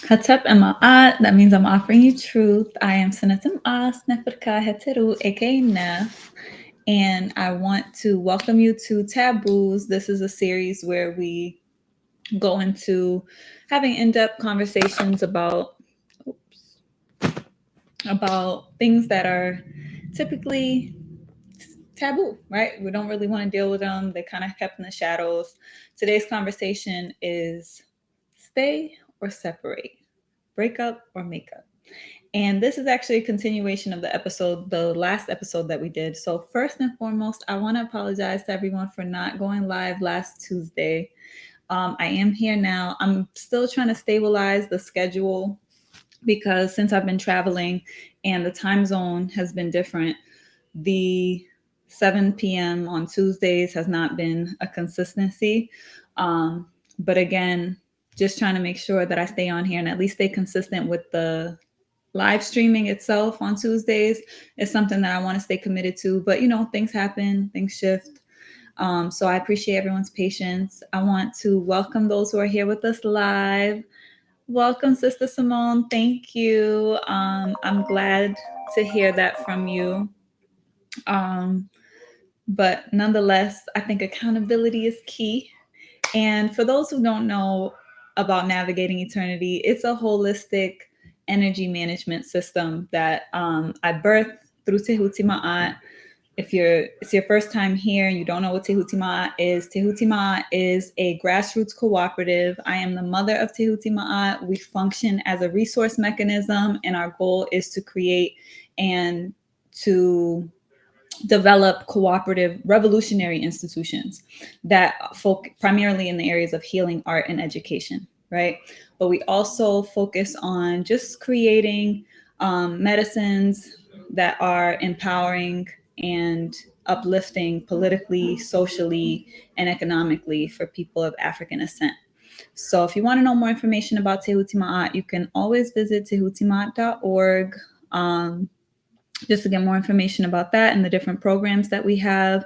Hatep Ma'at, that means I'm offering you truth. I am Sanatim As Nefrka Heteru, aka Nef, and I want to welcome you to Taboos. This is a series where we go into having in-depth conversations about things that are typically taboo, right? We don't really want to deal with them. They kind of kept in the shadows. Today's conversation is stay or separate, break up or make up. And this is actually a continuation of the last episode that we did. So, first and foremost, I want to apologize to everyone for not going live last Tuesday. I am here now. I'm still trying to stabilize the schedule because since I've been traveling and the time zone has been different, the 7 p.m. on Tuesdays has not been a consistency. But again, just trying to make sure that I stay on here and at least stay consistent with the live streaming itself on Tuesdays is something that I want to stay committed to. But things happen, things shift. So I appreciate everyone's patience. I want to welcome those who are here with us live. Welcome, Sister Simone. Thank you. I'm glad to hear that from you. Um, but nonetheless, I think accountability is key. And for those who don't know about navigating eternity, it's a holistic energy management system that I birthed through Tehuti Ma'at. If it's your first time here and you don't know what Tehuti Ma'at is a grassroots cooperative. I am the mother of Tehuti Ma'at. We function as a resource mechanism, and our goal is to create and to develop cooperative revolutionary institutions that focus primarily in the areas of healing, art, and education, right? But we also focus on just creating medicines that are empowering and uplifting politically, socially, and economically for people of African ascent. So if you want to know more information about Tehuti Ma'at, you can always visit tehutimaat.org. Just to get more information about that and the different programs that we have.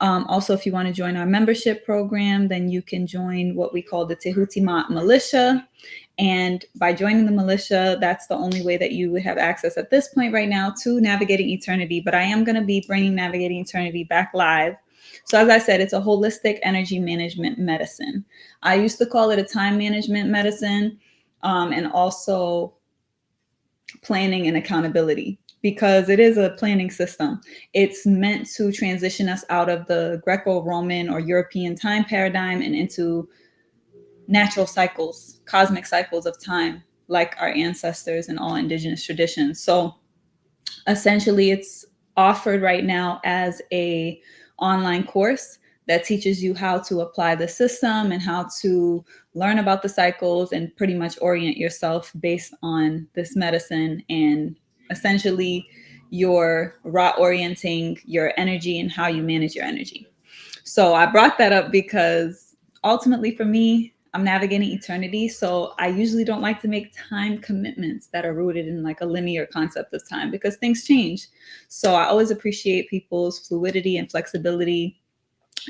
Also, if you want to join our membership program, then you can join what we call the Tehuti Ma'at Militia. And by joining the militia, that's the only way that you would have access at this point right now to Navigating Eternity. But I am going to be bringing Navigating Eternity back live. So as I said, it's a holistic energy management medicine. I used to call it a time management medicine, and also planning and accountability, because it is a planning system. It's meant to transition us out of the Greco-Roman or European time paradigm and into natural cycles, cosmic cycles of time, like our ancestors and all indigenous traditions. So essentially, it's offered right now as a online course that teaches you how to apply the system and how to learn about the cycles and pretty much orient yourself based on this medicine, and essentially you're raw orienting your energy and how you manage your energy. So I brought that up because ultimately for me, I'm navigating eternity. So I usually don't like to make time commitments that are rooted in like a linear concept of time because things change. So I always appreciate people's fluidity and flexibility.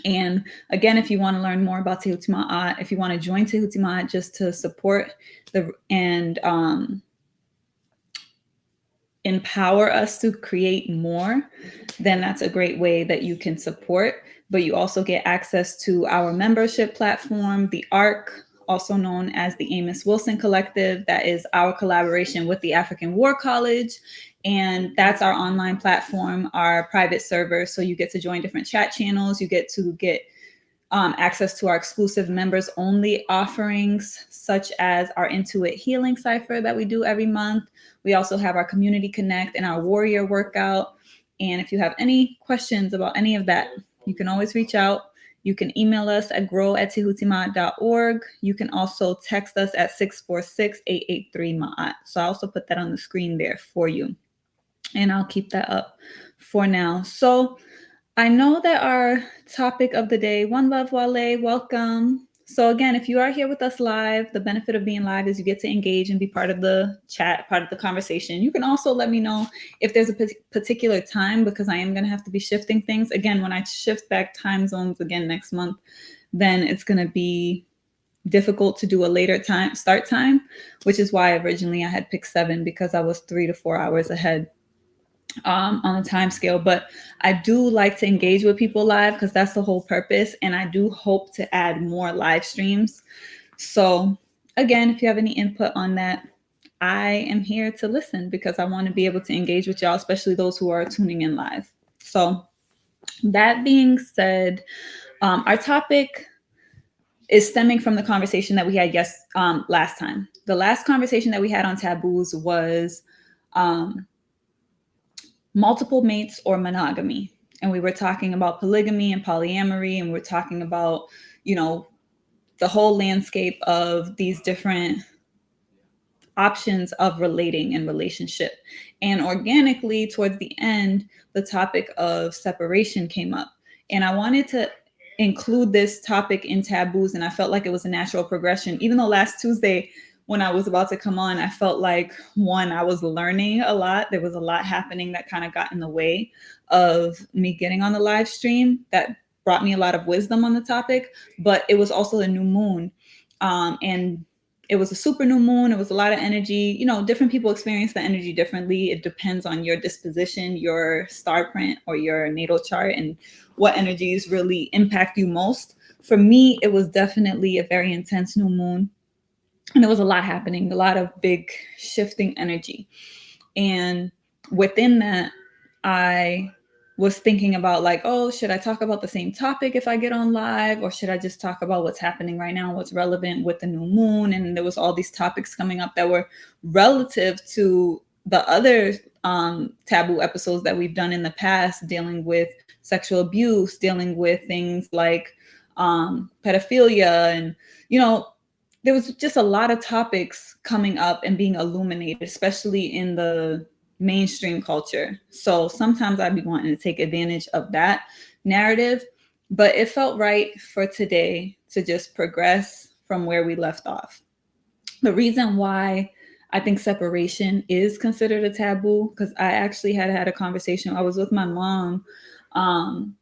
And again, if you want to learn more about Tehuti Ma'at, if you want to join Tehuti Ma'at just to support the and empower us to create more, then that's a great way that you can support. But you also get access to our membership platform, the ARC, also known as the Amos Wilson Collective. That is our collaboration with the African War College. And that's our online platform, our private server. So you get to join different chat channels. You get access to our exclusive members only offerings, such as our Intuit Healing Cipher that we do every month. We also have our Community Connect and our Warrior Workout. And if you have any questions about any of that, you can always reach out. You can email us at grow@tehutimaat.org. You can also text us at 646-883-MAAT. So I also put that on the screen there for you. And I'll keep that up for now. So I know that our topic of the day, One Love Wale, welcome. So again, if you are here with us live, the benefit of being live is you get to engage and be part of the chat, part of the conversation. You can also let me know if there's a particular time, because I am going to have to be shifting things. Again, when I shift back time zones again next month, then it's going to be difficult to do a later start time, which is why originally I had picked 7, because I was 3 to 4 hours ahead on the time scale. But I do like to engage with people live because that's the whole purpose. And I do hope to add more live streams. So again, if you have any input on that, I am here to listen because I want to be able to engage with y'all, especially those who are tuning in live. So that being said, our topic is stemming from the conversation that we had last time. The last conversation that we had on taboos was multiple mates or monogamy. And we were talking about polygamy and polyamory, and we're talking about, the whole landscape of these different options of relating and relationship. And organically, towards the end, the topic of separation came up. And I wanted to include this topic in taboos, and I felt like it was a natural progression. Even though last Tuesday, when I was about to come on, I felt like, one, I was learning a lot. There was a lot happening that kind of got in the way of me getting on the live stream that brought me a lot of wisdom on the topic. But it was also a new moon. And it was a super new moon. It was a lot of energy. Different people experience the energy differently. It depends on your disposition, your star print, or your natal chart, and what energies really impact you most. For me, it was definitely a very intense new moon. And there was a lot happening, a lot of big shifting energy. And within that, I was thinking about like, oh, should I talk about the same topic if I get on live, or should I just talk about what's happening right now, what's relevant with the new moon? And there was all these topics coming up that were relative to the other taboo episodes that we've done in the past, dealing with sexual abuse, dealing with things like pedophilia, and there was just a lot of topics coming up and being illuminated, especially in the mainstream culture. So sometimes I'd be wanting to take advantage of that narrative, but it felt right for today to just progress from where we left off. The reason why I think separation is considered a taboo, because I actually had a conversation. I was with my mom, and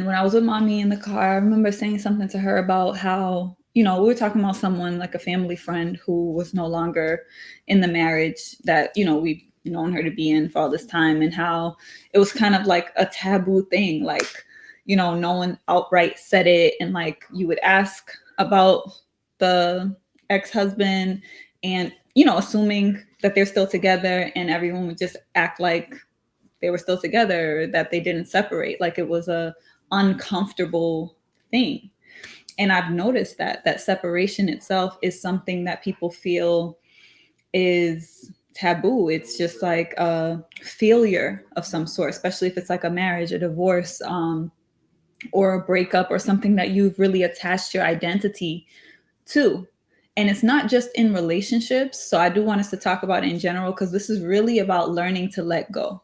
when I was with mommy in the car, I remember saying something to her about how, we were talking about someone like a family friend who was no longer in the marriage that, we've known her to be in for all this time, and how it was kind of like a taboo thing. Like, no one outright said it. And like, you would ask about the ex-husband and, assuming that they're still together, and everyone would just act like they were still together, that they didn't separate, like it was a uncomfortable thing. And I've noticed that separation itself is something that people feel is taboo. It's just like a failure of some sort, especially if it's like a marriage, a divorce, or a breakup, or something that you've really attached your identity to. And it's not just in relationships. So I do want us to talk about it in general, because this is really about learning to let go,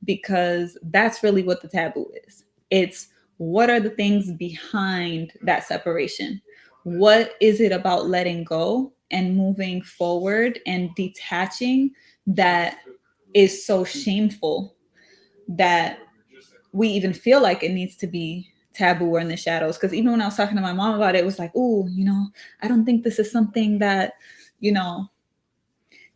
because that's really what the taboo is. It's what are the things behind that separation? What is it about letting go and moving forward and detaching that is so shameful that we even feel like it needs to be taboo or in the shadows? Because even when I was talking to my mom about it, it was like, oh, I don't think this is something that,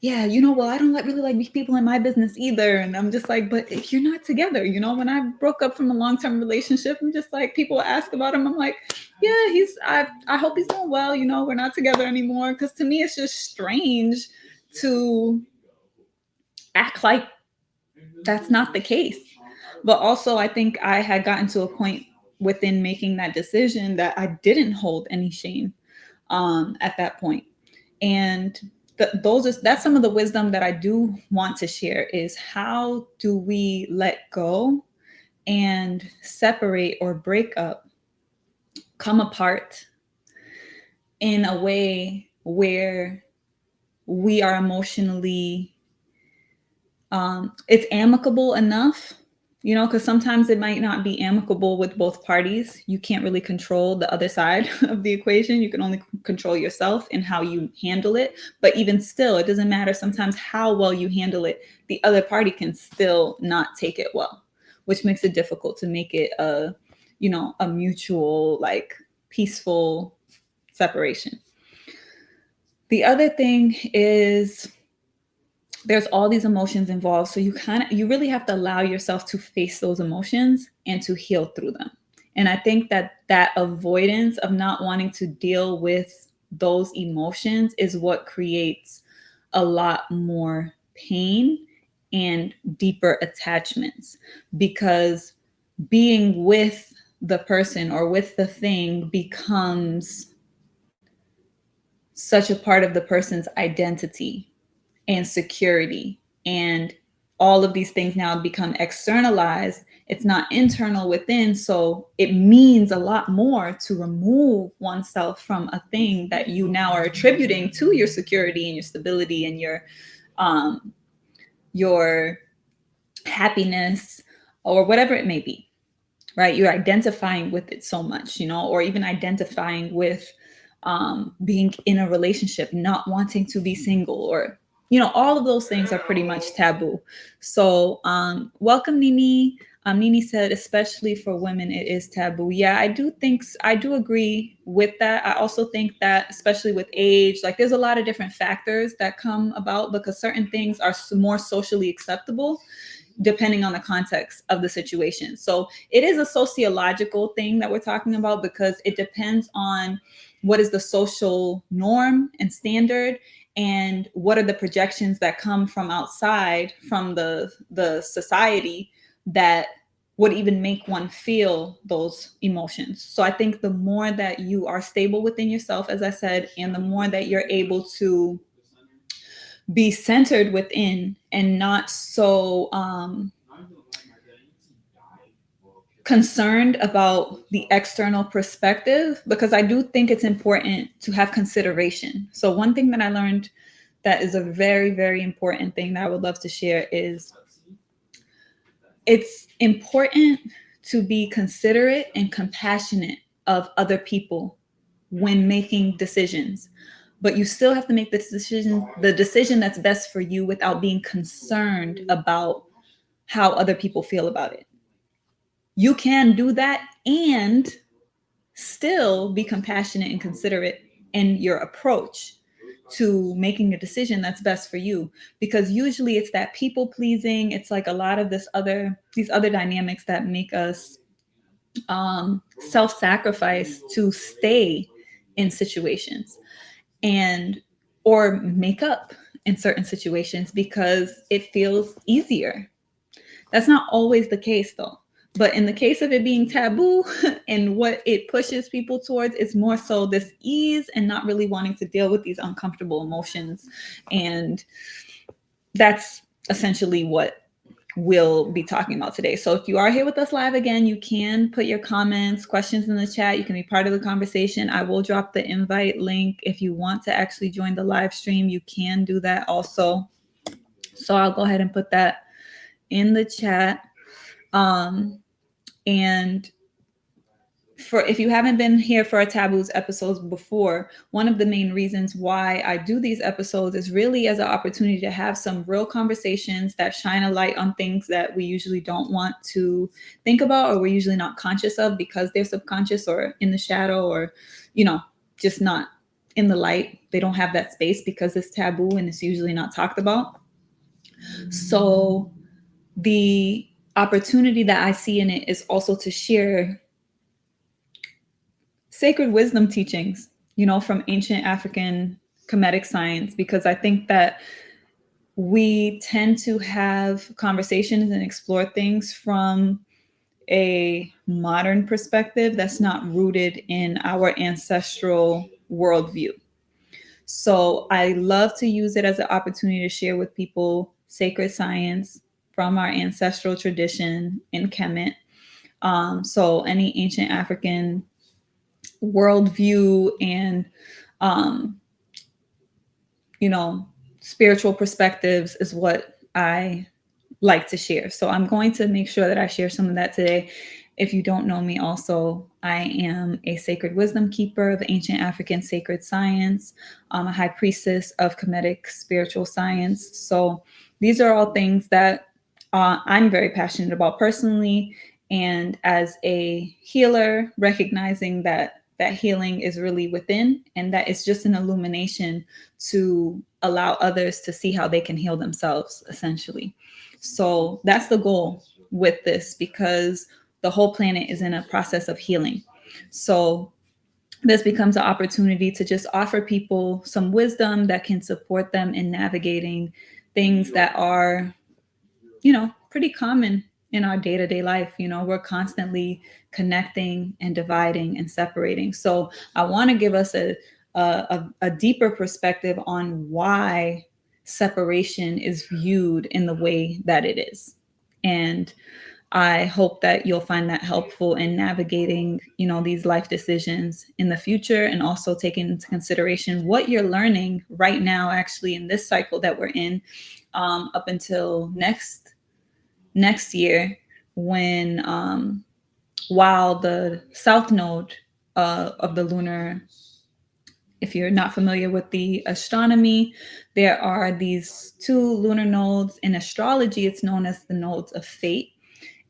well, I don't really like people in my business either. And I'm just like, but if you're not together, when I broke up from a long-term relationship, I'm just like, people ask about him. I'm like, yeah, I hope he's doing well. We're not together anymore. Because to me, it's just strange to act like that's not the case. But also, I think I had gotten to a point within making that decision that I didn't hold any shame at that point. And that's some of the wisdom that I do want to share, is how do we let go and separate or break up, come apart in a way where we are emotionally, it's amicable enough, because sometimes it might not be amicable with both parties. You can't really control the other side of the equation. You can only control yourself and how you handle it. But even still, it doesn't matter sometimes how well you handle it. The other party can still not take it well, which makes it difficult to make it a mutual, like, peaceful separation. The other thing is there's all these emotions involved. So you really have to allow yourself to face those emotions and to heal through them. And I think that avoidance of not wanting to deal with those emotions is what creates a lot more pain and deeper attachments, because being with the person or with the thing becomes such a part of the person's identity and security, and all of these things now become externalized. It's not internal within, so it means a lot more to remove oneself from a thing that you now are attributing to your security and your stability and your happiness or whatever it may be, right? You're identifying with it so much, or even identifying with being in a relationship, not wanting to be single, or all of those things are pretty much taboo. So welcome, Nini. Nini said, especially for women, it is taboo. Yeah, I do agree with that. I also think that, especially with age, like there's a lot of different factors that come about, because certain things are more socially acceptable depending on the context of the situation. So it is a sociological thing that we're talking about, because it depends on what is the social norm and standard, and what are the projections that come from outside, from the society, that would even make one feel those emotions. So I think the more that you are stable within yourself, as I said, and the more that you're able to be centered within and not so concerned about the external perspective, because I do think it's important to have consideration. So one thing that I learned that is a very, very important thing that I would love to share is it's important to be considerate and compassionate of other people when making decisions, but you still have to make the decision that's best for you without being concerned about how other people feel about it. You can do that and still be compassionate and considerate in your approach to making a decision that's best for you, because usually it's that people pleasing, it's like a lot of these other dynamics that make us self-sacrifice to stay in situations, and or make up in certain situations because it feels easier. That's not always the case, though. But in the case of it being taboo and what it pushes people towards, it's more so this ease and not really wanting to deal with these uncomfortable emotions. And that's essentially what we'll be talking about today. So if you are here with us live again, you can put your comments, questions in the chat. You can be part of the conversation. I will drop the invite link. If you want to actually join the live stream, you can do that also. So I'll go ahead and put that in the chat. And for if you haven't been here for our Taboos episodes before, one of the main reasons why I do these episodes is really as an opportunity to have some real conversations that shine a light on things that we usually don't want to think about, or we're usually not conscious of because they're subconscious or in the shadow, or, just not in the light. They don't have that space because it's taboo and it's usually not talked about. So the opportunity that I see in it is also to share sacred wisdom teachings, from ancient African Kemetic science, because I think that we tend to have conversations and explore things from a modern perspective that's not rooted in our ancestral worldview. So I love to use it as an opportunity to share with people sacred science from our ancestral tradition in Kemet. So any ancient African worldview and spiritual perspectives is what I like to share. So I'm going to make sure that I share some of that today. If you don't know me, also, I am a sacred wisdom keeper of ancient African sacred science. I'm a high priestess of Kemetic spiritual science. So these are all things that I'm very passionate about personally. And as a healer, recognizing that that healing is really within, and that it's just an illumination to allow others to see how they can heal themselves, essentially. So that's the goal with this, because the whole planet is in a process of healing. So this becomes an opportunity to just offer people some wisdom that can support them in navigating things that are, pretty common in our day-to-day life. We're constantly connecting and dividing and separating. So I want to give us a deeper perspective on why separation is viewed in the way that it is. And I hope that you'll find that helpful in navigating, these life decisions in the future, and also taking into consideration what you're learning right now, actually, in this cycle that we're in, up until next year, when while the south node of the lunar, if you're not familiar with the astronomy, there are these two lunar nodes. In astrology, it's known as the nodes of fate.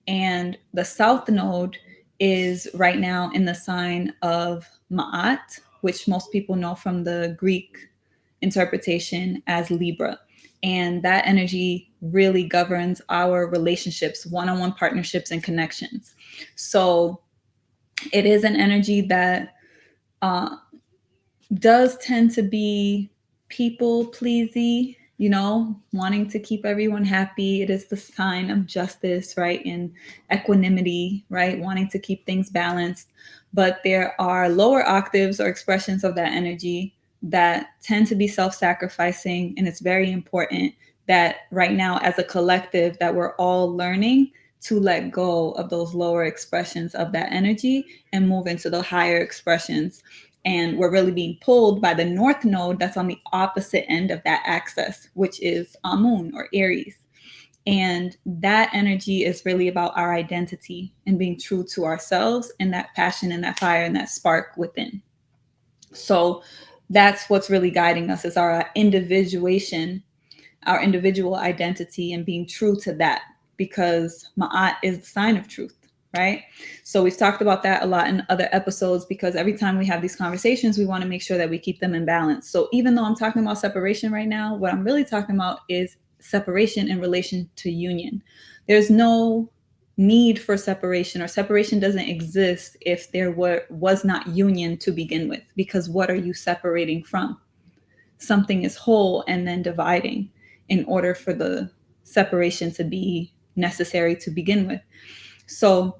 And the south node is right now in the sign of Ma'at, which most people know from the Greek interpretation as Libra. And that energy really governs our relationships, one-on-one partnerships and connections. So it is an energy that does tend to be people pleasy, wanting to keep everyone happy. It is the sign of justice, right? And equanimity, right? Wanting to keep things balanced. But there are lower octaves or expressions of that energy that tend to be self-sacrificing. And it's very important that right now, as a collective, that we're all learning to let go of those lower expressions of that energy and move into the higher expressions. And we're really being pulled by the north node that's on the opposite end of that axis, which is Amun, or Aries. And that energy is really about our identity and being true to ourselves, and that passion and that fire and that spark within. So that's what's really guiding us, is our individuation, our individual identity, and being true to that, because Ma'at is the sign of truth. Right? So we've talked about that a lot in other episodes, because every time we have these conversations, we want to make sure that we keep them in balance. So even though I'm talking about separation right now, what I'm really talking about is separation in relation to union. There's no need for separation, or separation doesn't exist if there was not union to begin with, because what are you separating from? Something is whole and then dividing in order for the separation to be necessary to begin with. So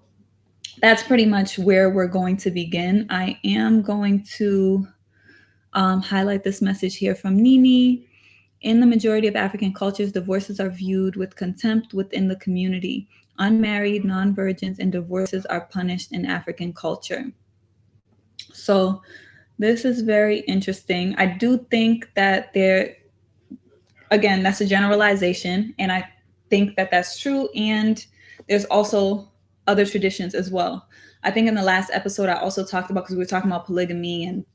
that's pretty much where we're going to begin. I am going to highlight this message here from Nini. In the majority of African cultures, divorces are viewed with contempt within the community. Unmarried, non-virgins, and divorces are punished in African culture. So this is very interesting. I do think that again, that's a generalization, and I think that that's true. And there's also other traditions as well. I think in the last episode, I also talked about, because we were talking about polygamy, and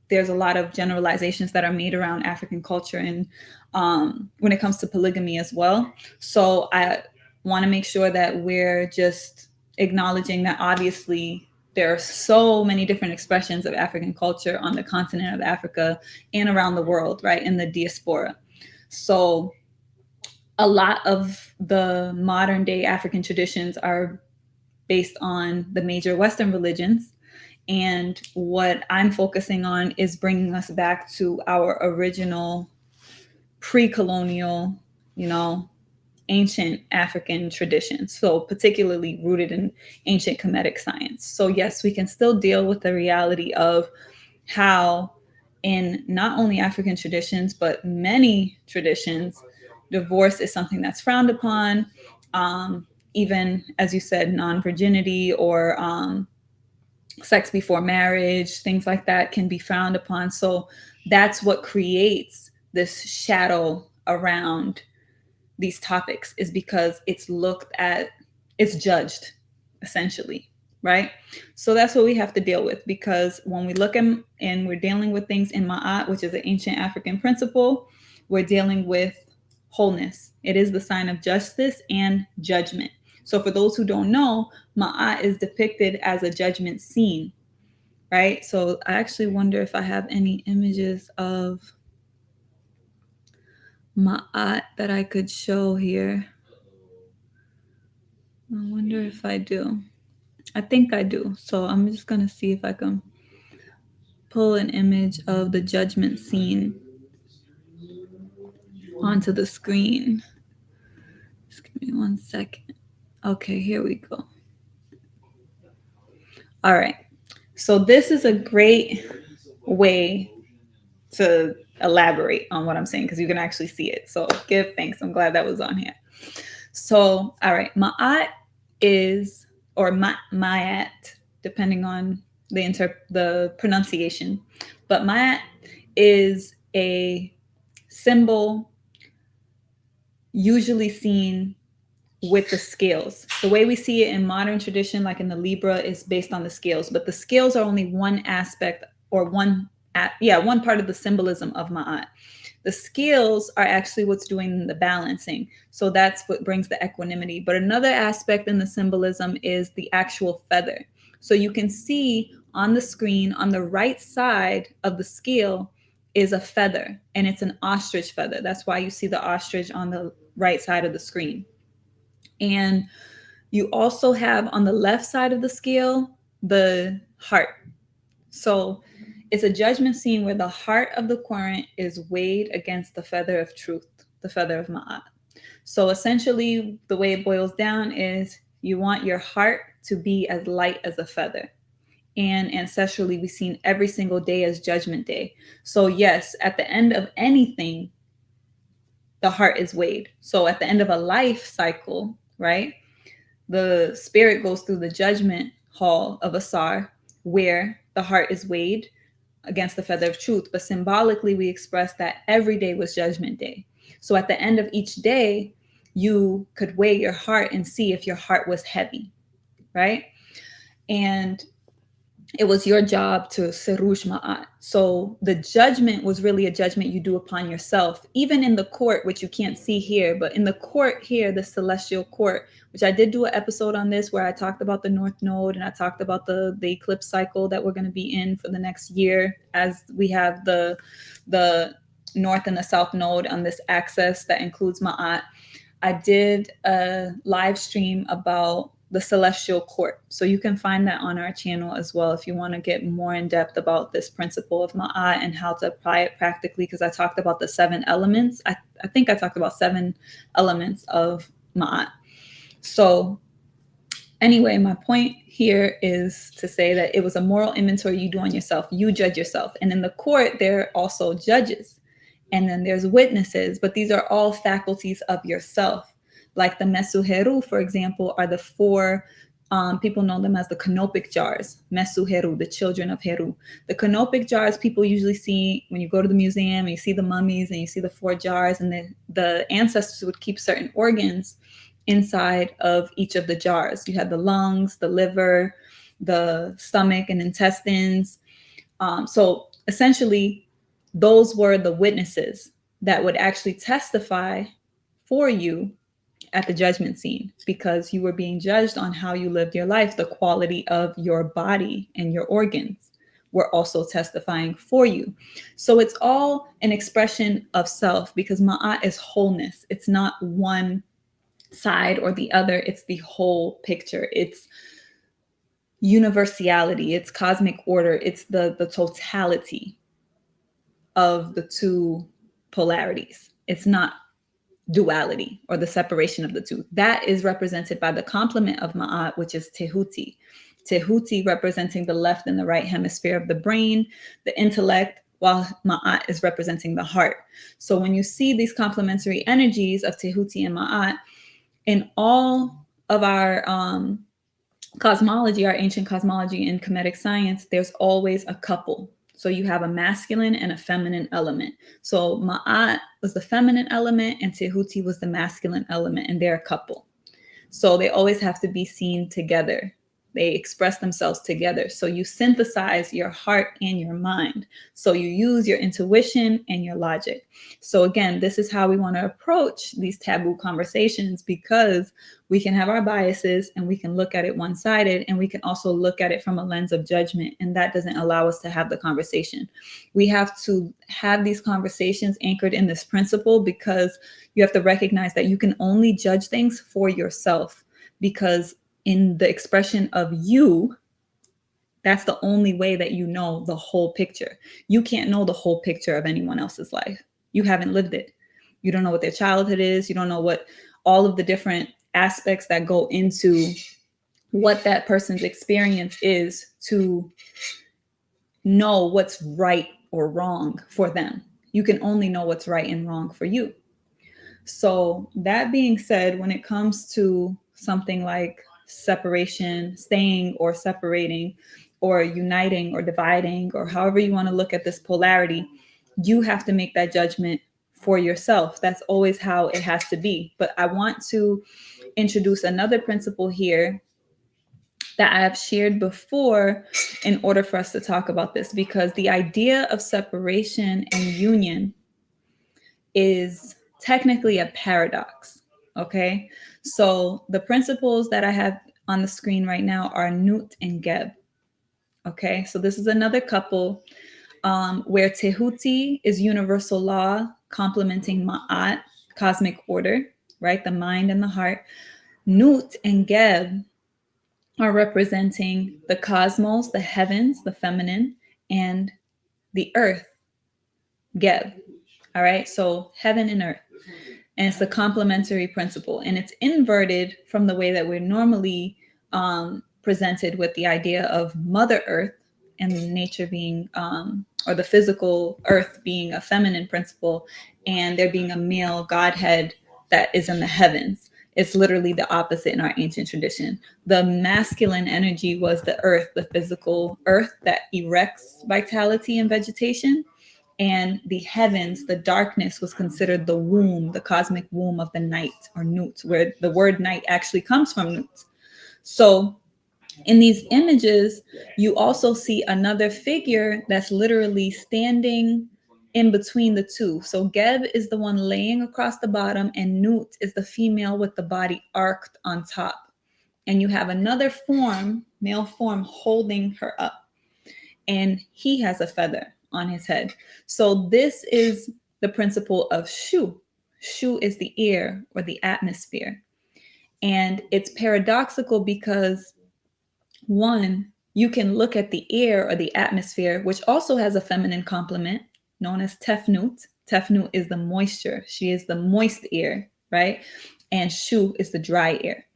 there's a lot of generalizations that are made around African culture, and when it comes to polygamy as well. So I want to make sure that we're just acknowledging that obviously there are so many different expressions of African culture on the continent of Africa and around the world, right, in the diaspora. So a lot of the modern day African traditions are based on the major Western religions. And what I'm focusing on is bringing us back to our original pre-colonial, ancient African traditions. So particularly rooted in ancient Kemetic science. So yes, we can still deal with the reality of how in not only African traditions, but many traditions, divorce is something that's frowned upon. Even, as you said, non-virginity or sex before marriage, things like that can be frowned upon. So that's what creates this shadow around these topics, is because it's looked at, it's judged, essentially, right? So that's what we have to deal with, because when we look at, and we're dealing with things in Ma'at, which is an ancient African principle, we're dealing with wholeness. It is the sign of justice and judgment. So for those who don't know, Ma'at is depicted as a judgment scene. right? So I actually wonder if I have any images of Ma'at that I could show here. I wonder if I do. I think I do. So I'm just going to see if I can pull an image of the judgment scene onto the screen. Just give me 1 second. Okay, here we go. All right. So this is a great way to elaborate on what I'm saying because you can actually see it. So give thanks. I'm glad that was on here. So, all right, Ma'at is, or Ma'at, depending on the pronunciation, but Ma'at is a symbol usually seen with the scales. The way we see it in modern tradition, like in the Libra, is based on the scales, but the scales are only one aspect or one part of the symbolism of Ma'at. The scales are actually what's doing the balancing. So that's what brings the equanimity. But another aspect in the symbolism is the actual feather. So you can see on the screen on the right side of the scale is a feather, and it's an ostrich feather. That's why you see the ostrich on the right side of the screen. And you also have on the left side of the scale the heart. So it's a judgment scene where the heart of the querent is weighed against the feather of truth, the feather of Ma'at. So essentially, the way it boils down is you want your heart to be as light as a feather. And ancestrally, we've seen every single day as judgment day. So, yes, at the end of anything, the heart is weighed. So, at the end of a life cycle, right, the spirit goes through the judgment hall of Asar, where the heart is weighed against the feather of truth. But symbolically, we express that every day was judgment day. So at the end of each day, you could weigh your heart and see if your heart was heavy, right? And it was your job to serush ma'at. So the judgment was really a judgment you do upon yourself, even in the court, which you can't see here, but in the court here, the celestial court, which I did do an episode on this where I talked about the North Node and I talked about the eclipse cycle that we're going to be in for the next year, as we have the North and the South Node on this axis that includes ma'at. I did a live stream about the celestial court. So you can find that on our channel as well if you want to get more in depth about this principle of Ma'at and how to apply it practically, because I talked about the 7 elements. I think I talked about 7 elements of Ma'at. So anyway, my point here is to say that it was a moral inventory you do on yourself. You judge yourself. And in the court, there are also judges. And then there's witnesses, but these are all faculties of yourself. Like the Mesuheru, for example, are the 4, people know them as the canopic jars, Mesuheru, the children of Heru. The canopic jars people usually see when you go to the museum and you see the mummies and you see the 4 jars, and the ancestors would keep certain organs inside of each of the jars. You had the lungs, the liver, the stomach and intestines. So essentially, those were the witnesses that would actually testify for you at the judgment scene, because you were being judged on how you lived your life. The quality of your body and your organs were also testifying for you. So it's all an expression of self, because Ma'at is wholeness. It's not one side or the other. It's the whole picture. It's universality. It's cosmic order. It's the totality of the 2 polarities. It's not duality or the separation of the 2. That is represented by the complement of Ma'at, which is Tehuti. Tehuti representing the left and the right hemisphere of the brain, the intellect, while Ma'at is representing the heart. So when you see these complementary energies of Tehuti and Ma'at in all of our cosmology, our ancient cosmology and Kemetic science, there's always a couple. So you have a masculine and a feminine element. So Ma'at was the feminine element and Tehuti was the masculine element, and they're a couple. So they always have to be seen together. They express themselves together. So you synthesize your heart and your mind. So you use your intuition and your logic. So again, this is how we want to approach these taboo conversations, because we can have our biases and we can look at it one-sided, and we can also look at it from a lens of judgment, and that doesn't allow us to have the conversation. We have to have these conversations anchored in this principle, because you have to recognize that you can only judge things for yourself, because in the expression of you, that's the only way that you know the whole picture. You can't know the whole picture of anyone else's life. You haven't lived it. You don't know what their childhood is. You don't know what all of the different aspects that go into what that person's experience is to know what's right or wrong for them. You can only know what's right and wrong for you. So that being said, when it comes to something like separation, staying or separating, or uniting or dividing, or however you want to look at this polarity, you have to make that judgment for yourself. That's always how it has to be. But I want to introduce another principle here that I have shared before in order for us to talk about this, because the idea of separation and union is technically a paradox. Okay. So the principles that I have on the screen right now are Nut and Geb. Okay. So this is another couple where Tehuti is universal law, complementing Ma'at, cosmic order, right? The mind and the heart. Nut and Geb are representing the cosmos, the heavens, the feminine, and the earth, Geb. All right. So heaven and earth. And it's the complementary principle, and it's inverted from the way that we're normally presented, with the idea of Mother Earth and nature being, or the physical earth being a feminine principle, and there being a male Godhead that is in the heavens. It's literally the opposite in our ancient tradition. The masculine energy was the earth, the physical earth that erects vitality and vegetation. And the heavens, the darkness, was considered the womb, the cosmic womb of the night, or Nut, where the word night actually comes from, Nut. So in these images, you also see another figure that's literally standing in between the two. So Geb is the one laying across the bottom, and Nut is the female with the body arched on top. And you have another form, male form, holding her up, and he has a feather on his head. So this is the principle of Shu. Shu is the air or the atmosphere. And it's paradoxical because, one, you can look at the air or the atmosphere, which also has a feminine complement known as Tefnut. Tefnut is the moisture. She is the moist air, right? And Shu is the dry air.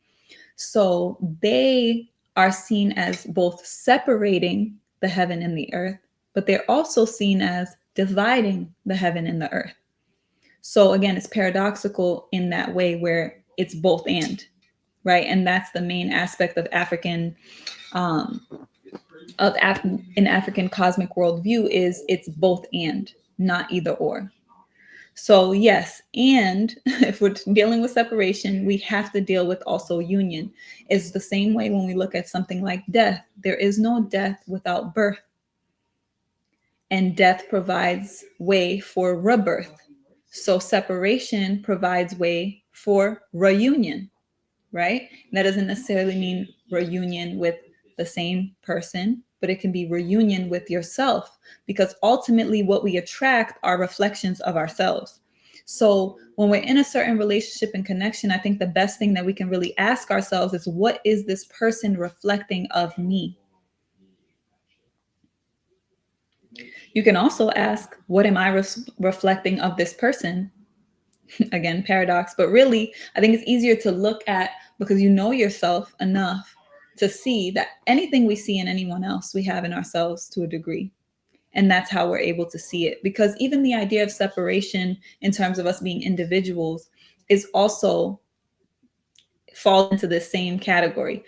So they are seen as both separating the heaven and the earth, but they're also seen as dividing the heaven and the earth. So again, it's paradoxical in that way, where it's both and, right? And that's the main aspect of African, in African cosmic worldview, is it's both and, not either or. So yes, and if we're dealing with separation, we have to deal with also union. It's the same way when we look at something like death. There is no death without birth. And death provides way for rebirth. So separation provides way for reunion, right? That doesn't necessarily mean reunion with the same person, but it can be reunion with yourself, because ultimately what we attract are reflections of ourselves. So when we're in a certain relationship and connection, I think the best thing that we can really ask ourselves is, what is this person reflecting of me? You can also ask, what am I reflecting of this person? Again, paradox, but really, I think it's easier to look at, because you know yourself enough to see that anything we see in anyone else, we have in ourselves to a degree. And that's how we're able to see it. Because even the idea of separation in terms of us being individuals is also fall into the same category.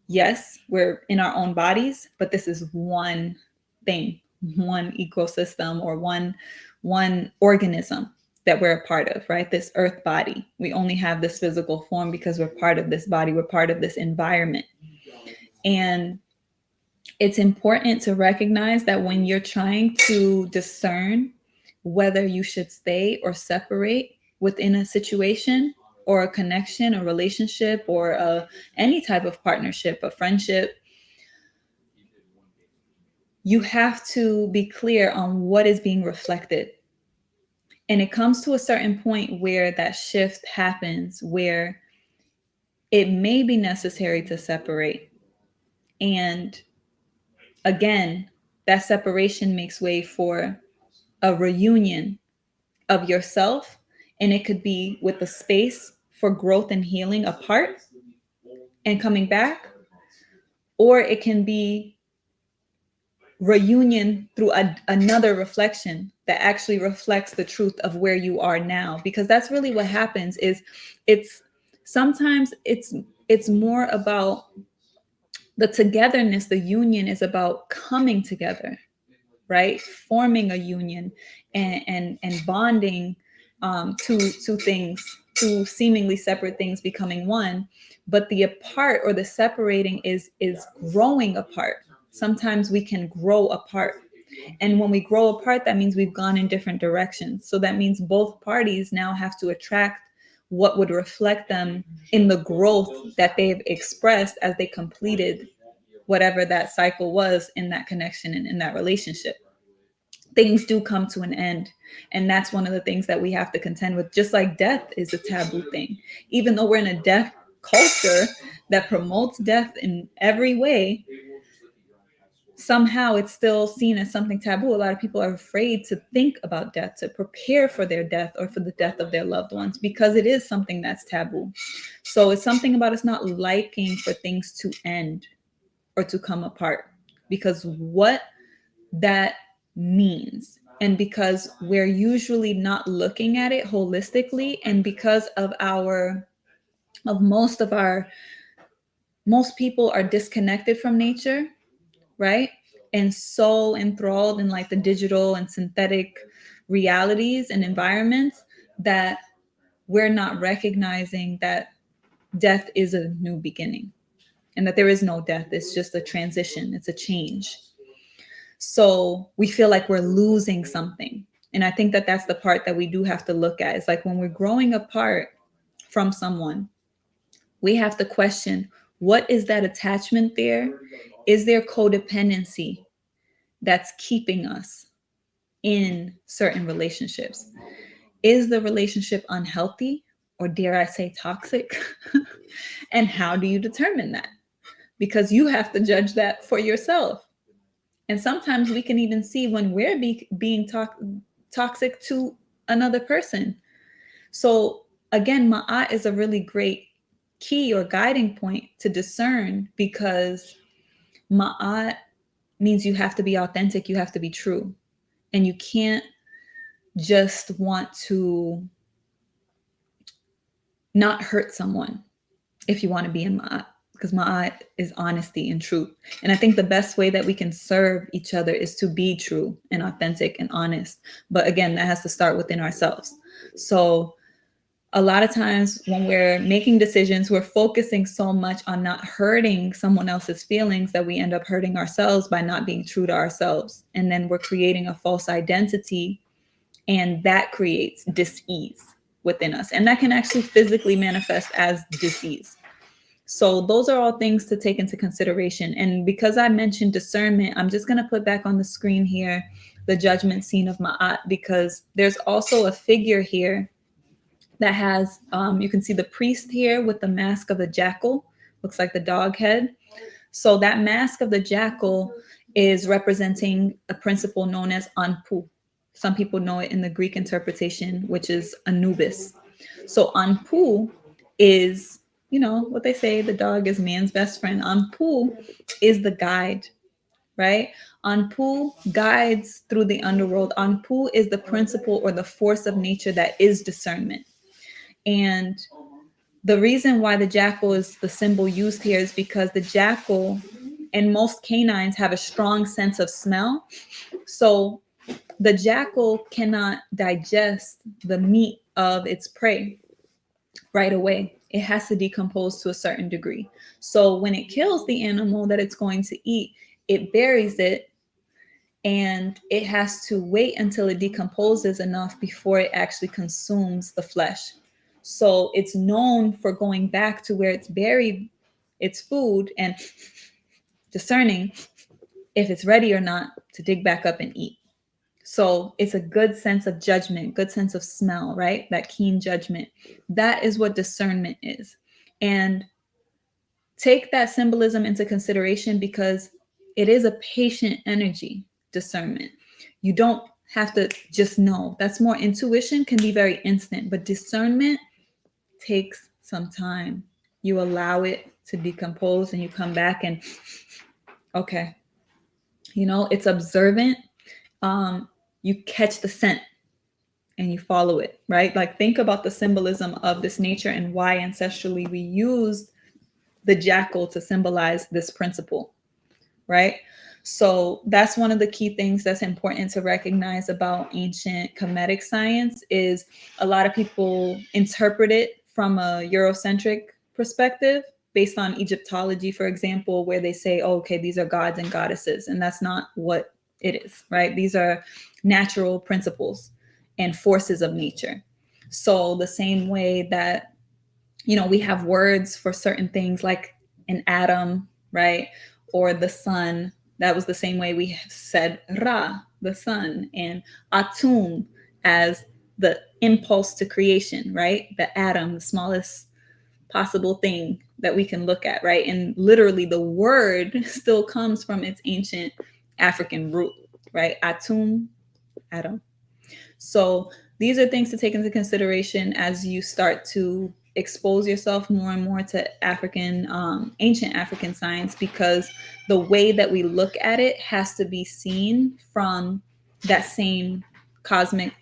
Yes, we're in our own bodies, but this is one thing, one ecosystem, or one organism that we're a part of, right? This earth body. We only have this physical form because we're part of this body. We're part of this environment. And it's important to recognize that when you're trying to discern whether you should stay or separate within a situation or a connection, a relationship, or any type of partnership, a friendship, you have to be clear on what is being reflected. And it comes to a certain point where that shift happens, where it may be necessary to separate. And again, that separation makes way for a reunion of yourself. And it could be with the space for growth and healing apart and coming back, or it can be reunion through another reflection that actually reflects the truth of where you are now. Because that's really what happens. Is it's sometimes it's more about the togetherness. The union is about coming together, right? Forming a union and bonding, to things, to seemingly separate things becoming one. But the apart or the separating is growing apart. Sometimes we can grow apart. And when we grow apart, that means we've gone in different directions. So that means both parties now have to attract what would reflect them in the growth that they've expressed as they completed whatever that cycle was in that connection and in that relationship. Things do come to an end. And that's one of the things that we have to contend with. Just like death is a taboo thing. Even though we're in a death culture that promotes death in every way, somehow it's still seen as something taboo. A lot of people are afraid to think about death, to prepare for their death or for the death of their loved ones, because it is something that's taboo. So it's something about us not liking for things to end or to come apart, because what that means, and because we're usually not looking at it holistically, and because of most people are disconnected from nature, right? And so enthralled in like the digital and synthetic realities and environments that we're not recognizing that death is a new beginning, and that there is no death. It's just a transition, it's a change. So we feel like we're losing something. And I think that that's the part that we do have to look at. It's like when we're growing apart from someone, we have to question, what is that attachment there? Is there codependency that's keeping us in certain relationships? Is the relationship unhealthy, or dare I say toxic? And how do you determine that? Because you have to judge that for yourself. And sometimes we can even see when we're being toxic to another person. So again, ma'at is a really great key or guiding point to discern, because ma'at means you have to be authentic, you have to be true. And you can't just want to not hurt someone if you want to be in ma'at, because ma'at is honesty and truth. And I think the best way that we can serve each other is to be true and authentic and honest. But again, that has to start within ourselves. So a lot of times when we're making decisions, we're focusing so much on not hurting someone else's feelings that we end up hurting ourselves by not being true to ourselves. And then we're creating a false identity, and that creates dis-ease within us. And that can actually physically manifest as disease. So those are all things to take into consideration. And because I mentioned discernment, I'm just going to put back on the screen here the judgment scene of Ma'at, because there's also a figure here that has, you can see the priest here with the mask of the jackal, looks like the dog head. So that mask of the jackal is representing a principle known as Anpu. Some people know it in the Greek interpretation, which is Anubis. So Anpu is, you know, what they say, the dog is man's best friend. Anpu is the guide, right? Anpu guides through the underworld. Anpu is the principle or the force of nature that is discernment. And the reason why the jackal is the symbol used here is because the jackal and most canines have a strong sense of smell. So the jackal cannot digest the meat of its prey right away. it has to decompose to a certain degree. So when it kills the animal that it's going to eat, it buries it, and it has to wait until it decomposes enough before it actually consumes the flesh. So it's known for going back to where it's buried its food and discerning if it's ready or not to dig back up and eat. So it's a good sense of judgment, good sense of smell, right? That keen judgment. That is what discernment is. And take that symbolism into consideration, because it is a patient energy, discernment. You don't have to just know. That's more intuition, can be very instant, but discernment takes some time. You allow it to decompose and you come back and, okay, it's observant. You catch the scent and you follow it, right? Like, think about the symbolism of this nature and why ancestrally we used the jackal to symbolize this principle, right? So that's one of the key things that's important to recognize about ancient Kemetic science is a lot of people interpret it from a Eurocentric perspective based on Egyptology, for example, where they say, oh, okay, these are gods and goddesses. And that's not what it is, right? These are natural principles and forces of nature. So the same way that, we have words for certain things like an atom, right? Or the sun. That was the same way we said Ra, the sun, and Atum as the impulse to creation, right? The atom, the smallest possible thing that we can look at, right? And literally the word still comes from its ancient African root, right? Atum, atom. So these are things to take into consideration as you start to expose yourself more and more to ancient African science, because the way that we look at it has to be seen from that same cosmic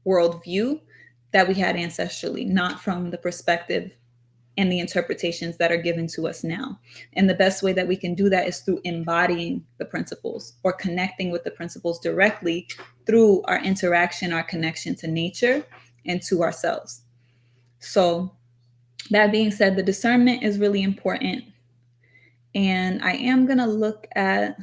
worldview that we had ancestrally, not from the perspective and the interpretations that are given to us now. And the best way that we can do that is through embodying the principles or connecting with the principles directly through our interaction, our connection to nature and to ourselves. So that being said, the discernment is really important. And I am going to look at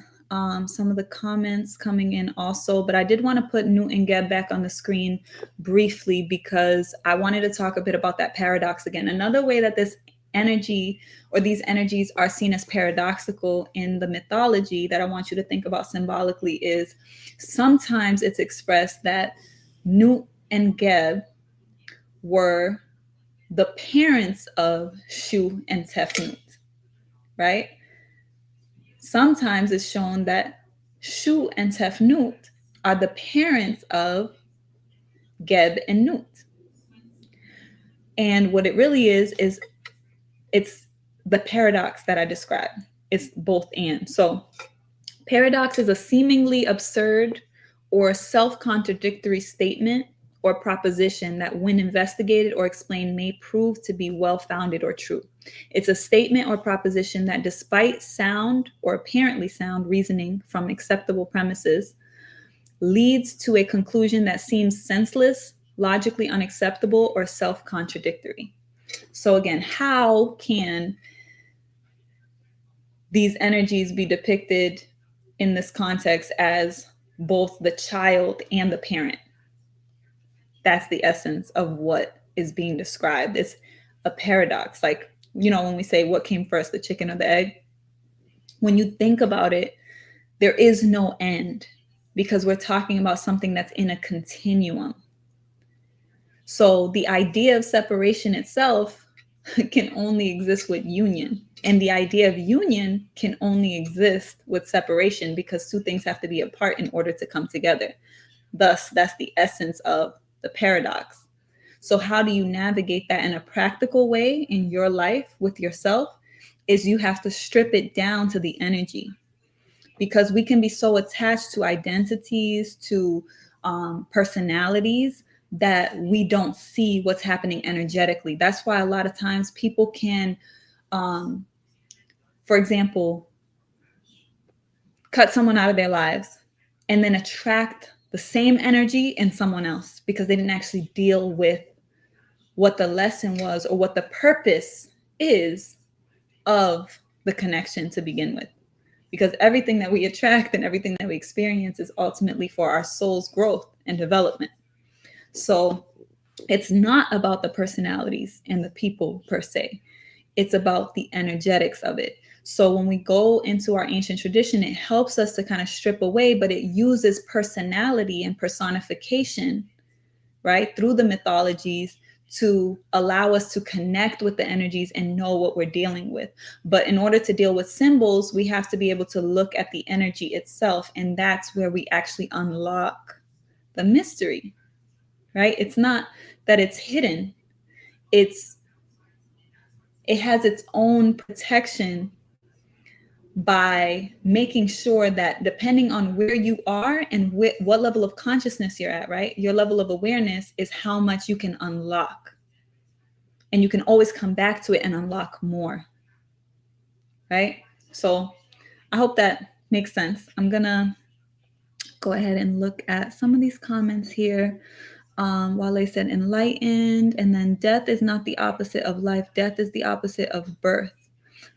some of the comments coming in also, but I did want to put Newt and Geb back on the screen briefly because I wanted to talk a bit about that paradox again. Another way that this energy or these energies are seen as paradoxical in the mythology that I want you to think about symbolically is sometimes it's expressed that Newt and Geb were the parents of Shu and Tefnut, right? Sometimes it's shown that Shu and Tefnut are the parents of Geb and Nut. And what it really is it's the paradox that I described. It's both and. So paradox is a seemingly absurd or self-contradictory statement or proposition that, when investigated or explained, may prove to be well-founded or true. It's a statement or proposition that, despite sound or apparently sound reasoning from acceptable premises, leads to a conclusion that seems senseless, logically unacceptable, or self-contradictory. So again, how can these energies be depicted in this context as both the child and the parent? That's the essence of what is being described. It's a paradox. Like, when we say what came first, the chicken or the egg, when you think about it, there is no end because we're talking about something that's in a continuum. So the idea of separation itself can only exist with union. And the idea of union can only exist with separation because two things have to be apart in order to come together. Thus, that's the essence of the paradox. So how do you navigate that in a practical way in your life with yourself? Is you have to strip it down to the energy, because we can be so attached to identities, to personalities, that we don't see what's happening energetically. That's why a lot of times people can, for example, cut someone out of their lives and then attract the same energy in someone else because they didn't actually deal with what the lesson was or what the purpose is of the connection to begin with. Because everything that we attract and everything that we experience is ultimately for our soul's growth and development. So it's not about the personalities and the people per se. It's about the energetics of it. So when we go into our ancient tradition, it helps us to kind of strip away, but it uses personality and personification, right, through the mythologies to allow us to connect with the energies and know what we're dealing with. But in order to deal with symbols, we have to be able to look at the energy itself. And that's where we actually unlock the mystery, right? It's not that it's hidden. It has its own protection by making sure that depending on where you are and what level of consciousness you're at, right? Your level of awareness is how much you can unlock. And you can always come back to it and unlock more, right? So I hope that makes sense. I'm going to go ahead and look at some of these comments here. Wale said enlightened, and then death is not the opposite of life. Death is the opposite of birth.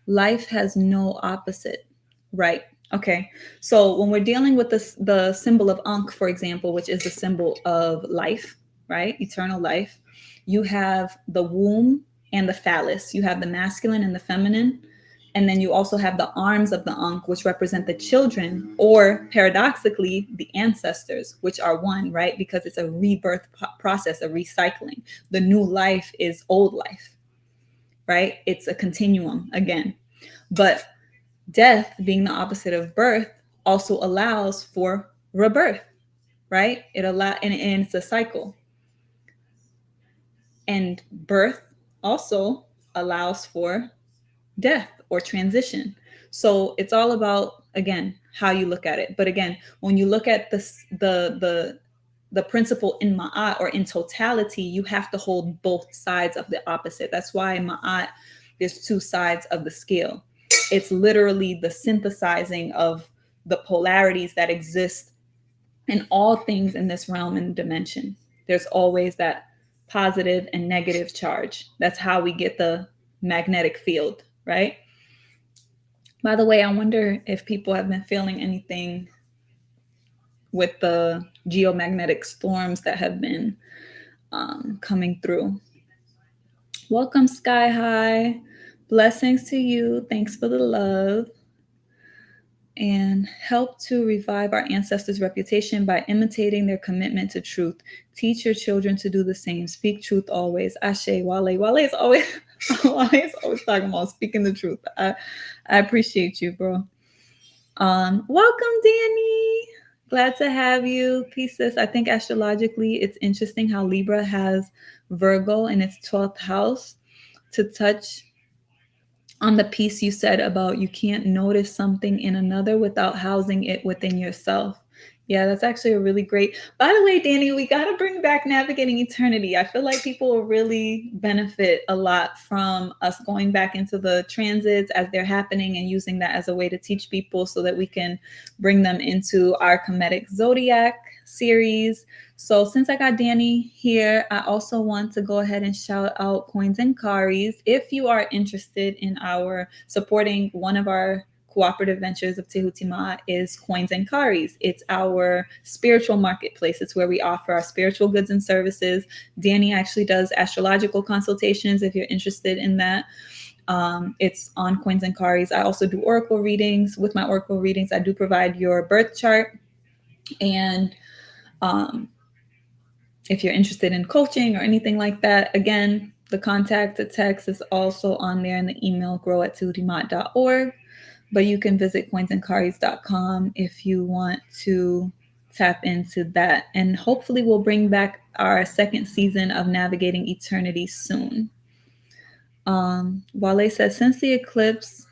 Life has no opposite, right? Okay, so when we're dealing with the symbol of Ankh, for example, which is the symbol of life, right? Eternal life, you have the womb and the phallus. You have the masculine and the feminine. And then you also have the arms of the Ankh, which represent the children, or paradoxically, the ancestors, which are one, right? Because it's a rebirth process, a recycling. The new life is old life, right? It's a continuum again. But death, being the opposite of birth, also allows for rebirth, right? And it's a cycle. And birth also allows for death or transition. So it's all about, again, how you look at it. But again, when you look at the principle in Ma'at or in totality, you have to hold both sides of the opposite. That's why in Ma'at, there's two sides of the scale. It's literally the synthesizing of the polarities that exist in all things in this realm and dimension. There's always that positive and negative charge. That's how we get the magnetic field, right? By the way, I wonder if people have been feeling anything with the geomagnetic storms that have been coming through. Welcome, Sky High. Blessings to you. Thanks for the love. And help to revive our ancestors' reputation by imitating their commitment to truth. Teach your children to do the same. Speak truth always. Ashe, Wale. Wale is always talking about speaking the truth. I appreciate you, bro. Welcome, Danny. Glad to have you. Peace, sis. I think astrologically, it's interesting how Libra has Virgo in its 12th house. To touch on the piece you said about you can't notice something in another without housing it within yourself. Yeah, that's actually a really great. By the way, Danny, we got to bring back Navigating Eternity. I feel like people will really benefit a lot from us going back into the transits as they're happening and using that as a way to teach people so that we can bring them into our Kemetic Zodiac series. So since I got Danny here, I also want to go ahead and shout out Coins and Karis. If you are interested in our supporting one of our cooperative ventures of Tehuti Ma'at is Coins and Karis. It's our spiritual marketplace. It's where we offer our spiritual goods and services. Danny actually does astrological consultations if you're interested in that. It's on Coins and Karis. I also do oracle readings. With my oracle readings, I do provide your birth chart. And if you're interested in coaching or anything like that, again, the contact to text is also on there in the email grow@tehutima'at.org. But you can visit coinsandkaris.com if you want to tap into that. And hopefully we'll bring back our second season of Navigating Eternity soon. Wale says, since the eclipse,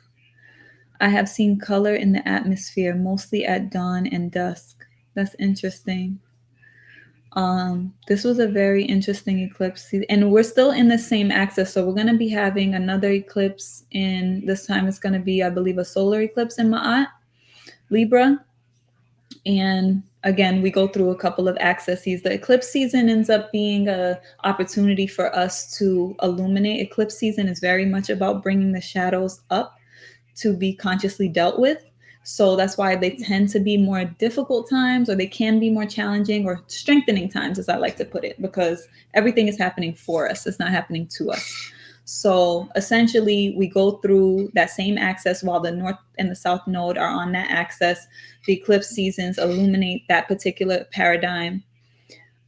I have seen color in the atmosphere, mostly at dawn and dusk. That's interesting. This was a very interesting eclipse, and we're still in the same axis. So we're going to be having another eclipse this time it's going to be, I believe, a solar eclipse in Ma'at, Libra. And again, we go through a couple of accesses. The eclipse season ends up being an opportunity for us to illuminate. Eclipse season is very much about bringing the shadows up to be consciously dealt with. So that's why they tend to be more difficult times, or they can be more challenging or strengthening times, as I like to put it, because everything is happening for us. It's not happening to us. So essentially, we go through that same axis while the North and the South Node are on that axis. The eclipse seasons illuminate that particular paradigm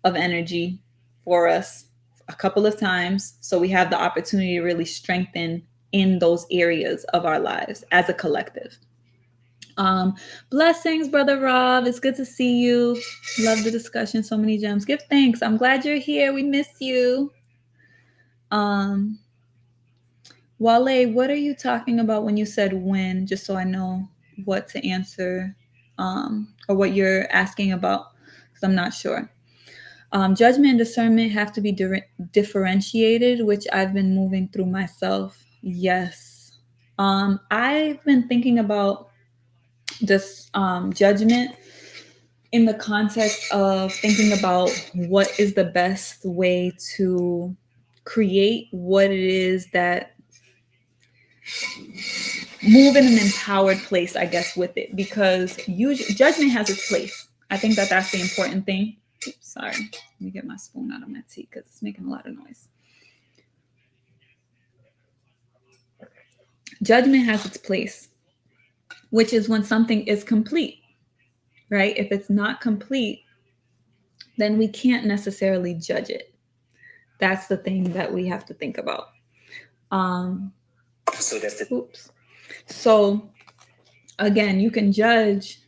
of energy for us a couple of times. So we have the opportunity to really strengthen in those areas of our lives as a collective. Blessings, Brother Rob. It's good to see you. Love the discussion. So many gems. Give thanks. I'm glad you're here. We miss you. Wale, what are you talking about when you said when, just so I know what to answer, or what you're asking about, because I'm not sure. Judgment and discernment have to be differentiated, which I've been moving through myself. Yes. I've been thinking about this judgment in the context of thinking about what is the best way to create what it is that move in an empowered place, I guess, with it, because judgment has its place. I think that that's the important thing. Oops, sorry. Let me get my spoon out of my tea because it's making a lot of noise. Judgment has its place, which is when something is complete, right? If it's not complete, then we can't necessarily judge it. That's the thing that we have to think about. So again, you can judge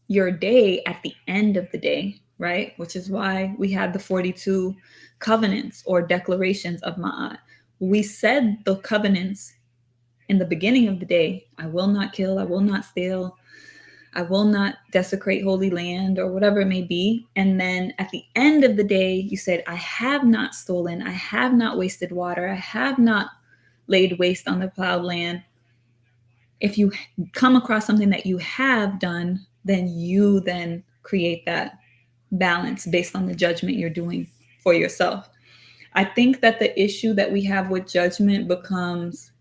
your day at the end of the day, right? Which is why we had the 42 covenants or declarations of Ma'at. We said the covenants in the beginning of the day. I will not kill, I will not steal, I will not desecrate holy land, or whatever it may be. And then at the end of the day, you said, I have not stolen, I have not wasted water, I have not laid waste on the plowed land. If you come across something that you have done, then you then create that balance based on the judgment you're doing for yourself. I think that the issue that we have with judgment becomes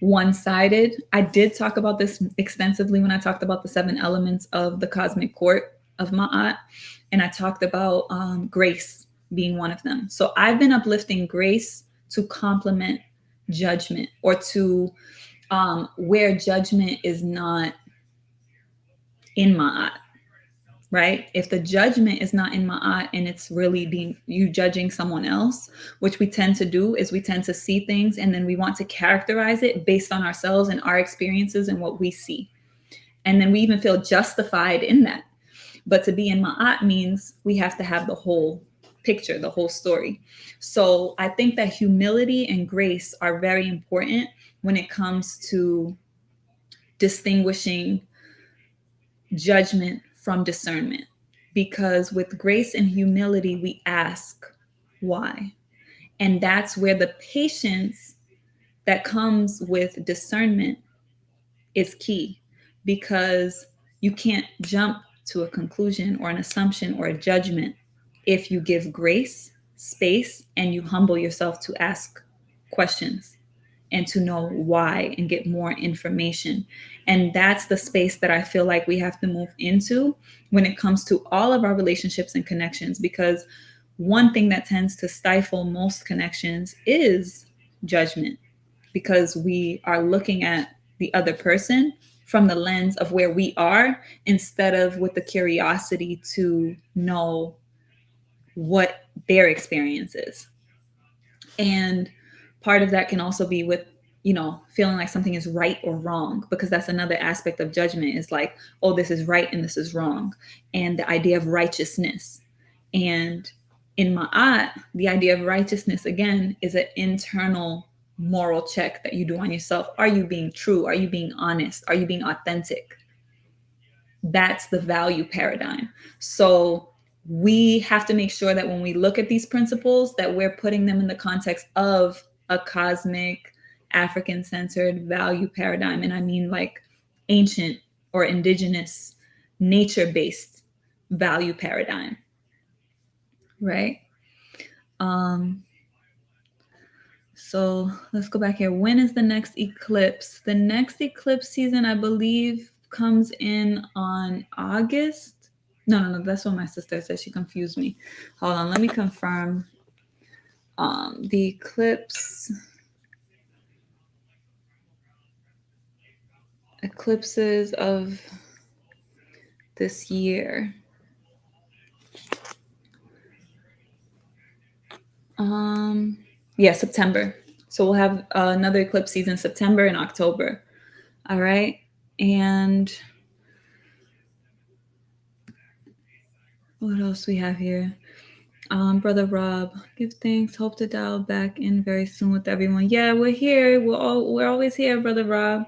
one-sided. I did talk about this extensively when I talked about the 7 elements of the cosmic court of Ma'at, and I talked about grace being one of them. So I've been uplifting grace to complement judgment, or to where judgment is not in Ma'at, right? If the judgment is not in Ma'at and it's really being you judging someone else, which we tend to do, is we tend to see things and then we want to characterize it based on ourselves and our experiences and what we see. And then we even feel justified in that. But to be in Ma'at means we have to have the whole picture, the whole story. So I think that humility and grace are very important when it comes to distinguishing judgment from discernment, because with grace and humility, we ask why. And that's where the patience that comes with discernment is key, because you can't jump to a conclusion or an assumption or a judgment if you give grace, space, and you humble yourself to ask questions and to know why and get more information. And that's the space that I feel like we have to move into when it comes to all of our relationships and connections, because one thing that tends to stifle most connections is judgment, because we are looking at the other person from the lens of where we are, instead of with the curiosity to know what their experience is. And part of that can also be with, feeling like something is right or wrong, because that's another aspect of judgment, is like, oh, this is right and this is wrong. And the idea of righteousness. And in Ma'at, the idea of righteousness, again, is an internal moral check that you do on yourself. Are you being true? Are you being honest? Are you being authentic? That's the value paradigm. So we have to make sure that when we look at these principles, that we're putting them in the context of a cosmic, African-centered value paradigm. And I mean like ancient or indigenous, nature-based value paradigm, right? So let's go back here. When is the next eclipse? The next eclipse season, I believe, comes in on August. No, that's what my sister said. She confused me. Hold on, let me confirm. The eclipses of this year. Yeah, September. So we'll have another eclipse season September and October. All right. And what else we have here? Brother Rob, give thanks. Hope to dial back in very soon with everyone. Yeah, we're here. We're always here, Brother Rob.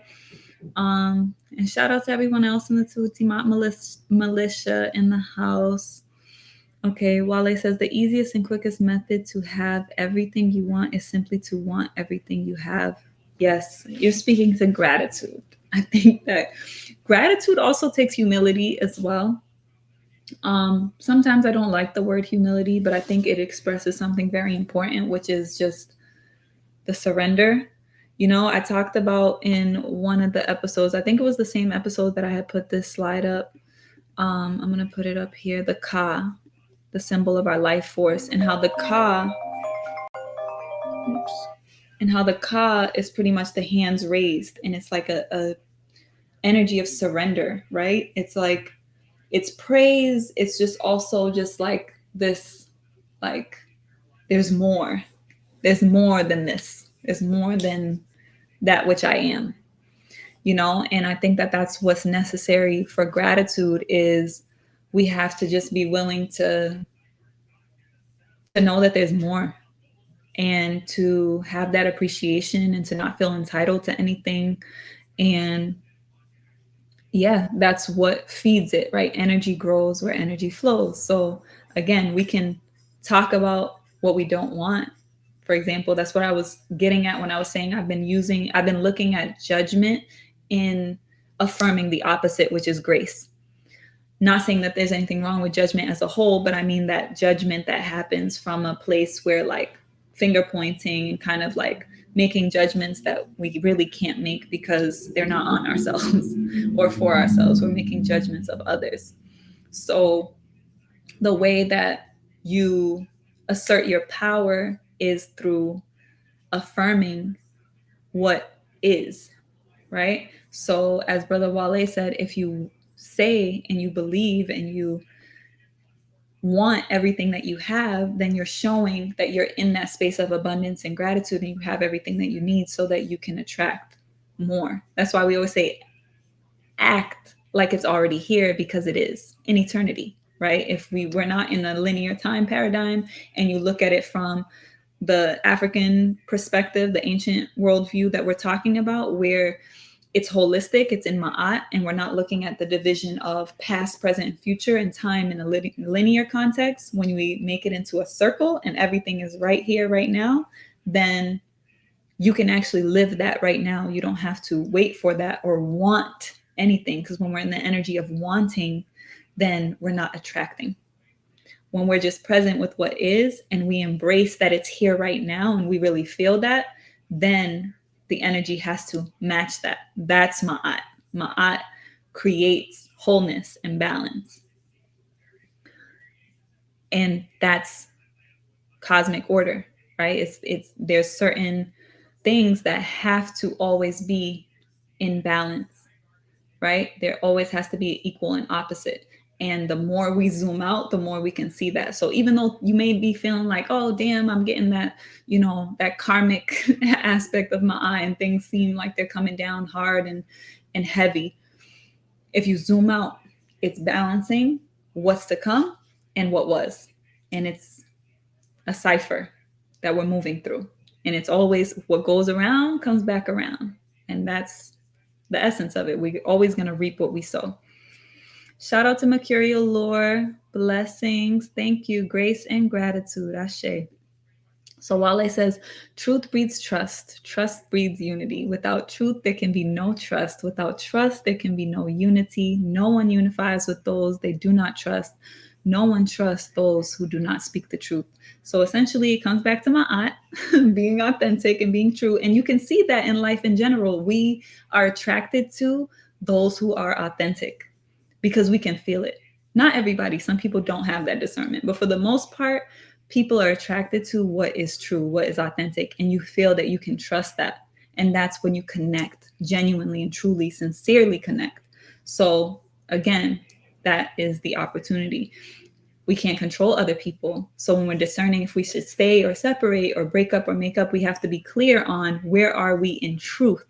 And shout out to everyone else in the Tehuti Ma'at Militia in the house. Okay, Wale says the easiest and quickest method to have everything you want is simply to want everything you have. Yes, you're speaking to gratitude. I think that gratitude also takes humility as well. Sometimes I don't like the word humility, but I think it expresses something very important, which is just the surrender. You know, I talked about in one of the episodes, I think it was the same episode that I had put this slide up. I'm going to put it up here, the Ka, the symbol of our life force, and how the Ka, is pretty much the hands raised, and it's like a energy of surrender, right? It's like, it's praise. It's just also just like this, like, there's more than this. There's more than that which I am, you know? And I think that that's what's necessary for gratitude is we have to just be willing to know that there's more and to have that appreciation and to not feel entitled to anything. And yeah, that's what feeds it, right? Energy grows where energy flows. So again, we can talk about what we don't want. For example, that's what I was getting at when I was saying I've been looking at judgment in affirming the opposite, which is grace. Not saying that there's anything wrong with judgment as a whole, but I mean that judgment that happens from a place where like finger pointing and kind of like making judgments that we really can't make because they're not on ourselves or for ourselves. We're making judgments of others. So the way that you assert your power is through affirming what is, right? So as Brother Wale said, if you say and you believe and you want everything that you have, then you're showing that you're in that space of abundance and gratitude and you have everything that you need so that you can attract more. That's why we always say act like it's already here, because it is in eternity, right? If we were not in a linear time paradigm and you look at it from the African perspective, the ancient worldview that we're talking about, where it's holistic, it's in Ma'at, and we're not looking at the division of past, present, and future and time in a linear context. When we make it into a circle and everything is right here, right now, then you can actually live that right now. You don't have to wait for that or want anything, because when we're in the energy of wanting, then we're not attracting. When we're just present with what is and we embrace that it's here right now and we really feel that, then the energy has to match that. That's Ma'at. Ma'at creates wholeness and balance. And that's cosmic order, right? There's certain things that have to always be in balance, right? There always has to be equal and opposite. And the more we zoom out, the more we can see that. So even though you may be feeling like, oh, damn, I'm getting that, you know, that karmic aspect of my eye and things seem like they're coming down hard and heavy. If you zoom out, it's balancing what's to come and what was. And it's a cipher that we're moving through. And it's always what goes around comes back around. And that's the essence of it. We're always going to reap what we sow. Shout out to Mercurial Lore. Blessings. Thank you. Grace and gratitude. Ashe. So Wale says, truth breeds trust. Trust breeds unity. Without truth, there can be no trust. Without trust, there can be no unity. No one unifies with those they do not trust. No one trusts those who do not speak the truth. So essentially, it comes back to my aunt, being authentic and being true. And you can see that in life in general. We are attracted to those who are authentic because we can feel it. Not everybody, some people don't have that discernment, but for the most part, people are attracted to what is true, what is authentic, and you feel that you can trust that. And that's when you connect genuinely and truly, sincerely connect. So, again, that is the opportunity. We can't control other people. So, when we're discerning if we should stay or separate or break up or make up, we have to be clear on where are we in truth?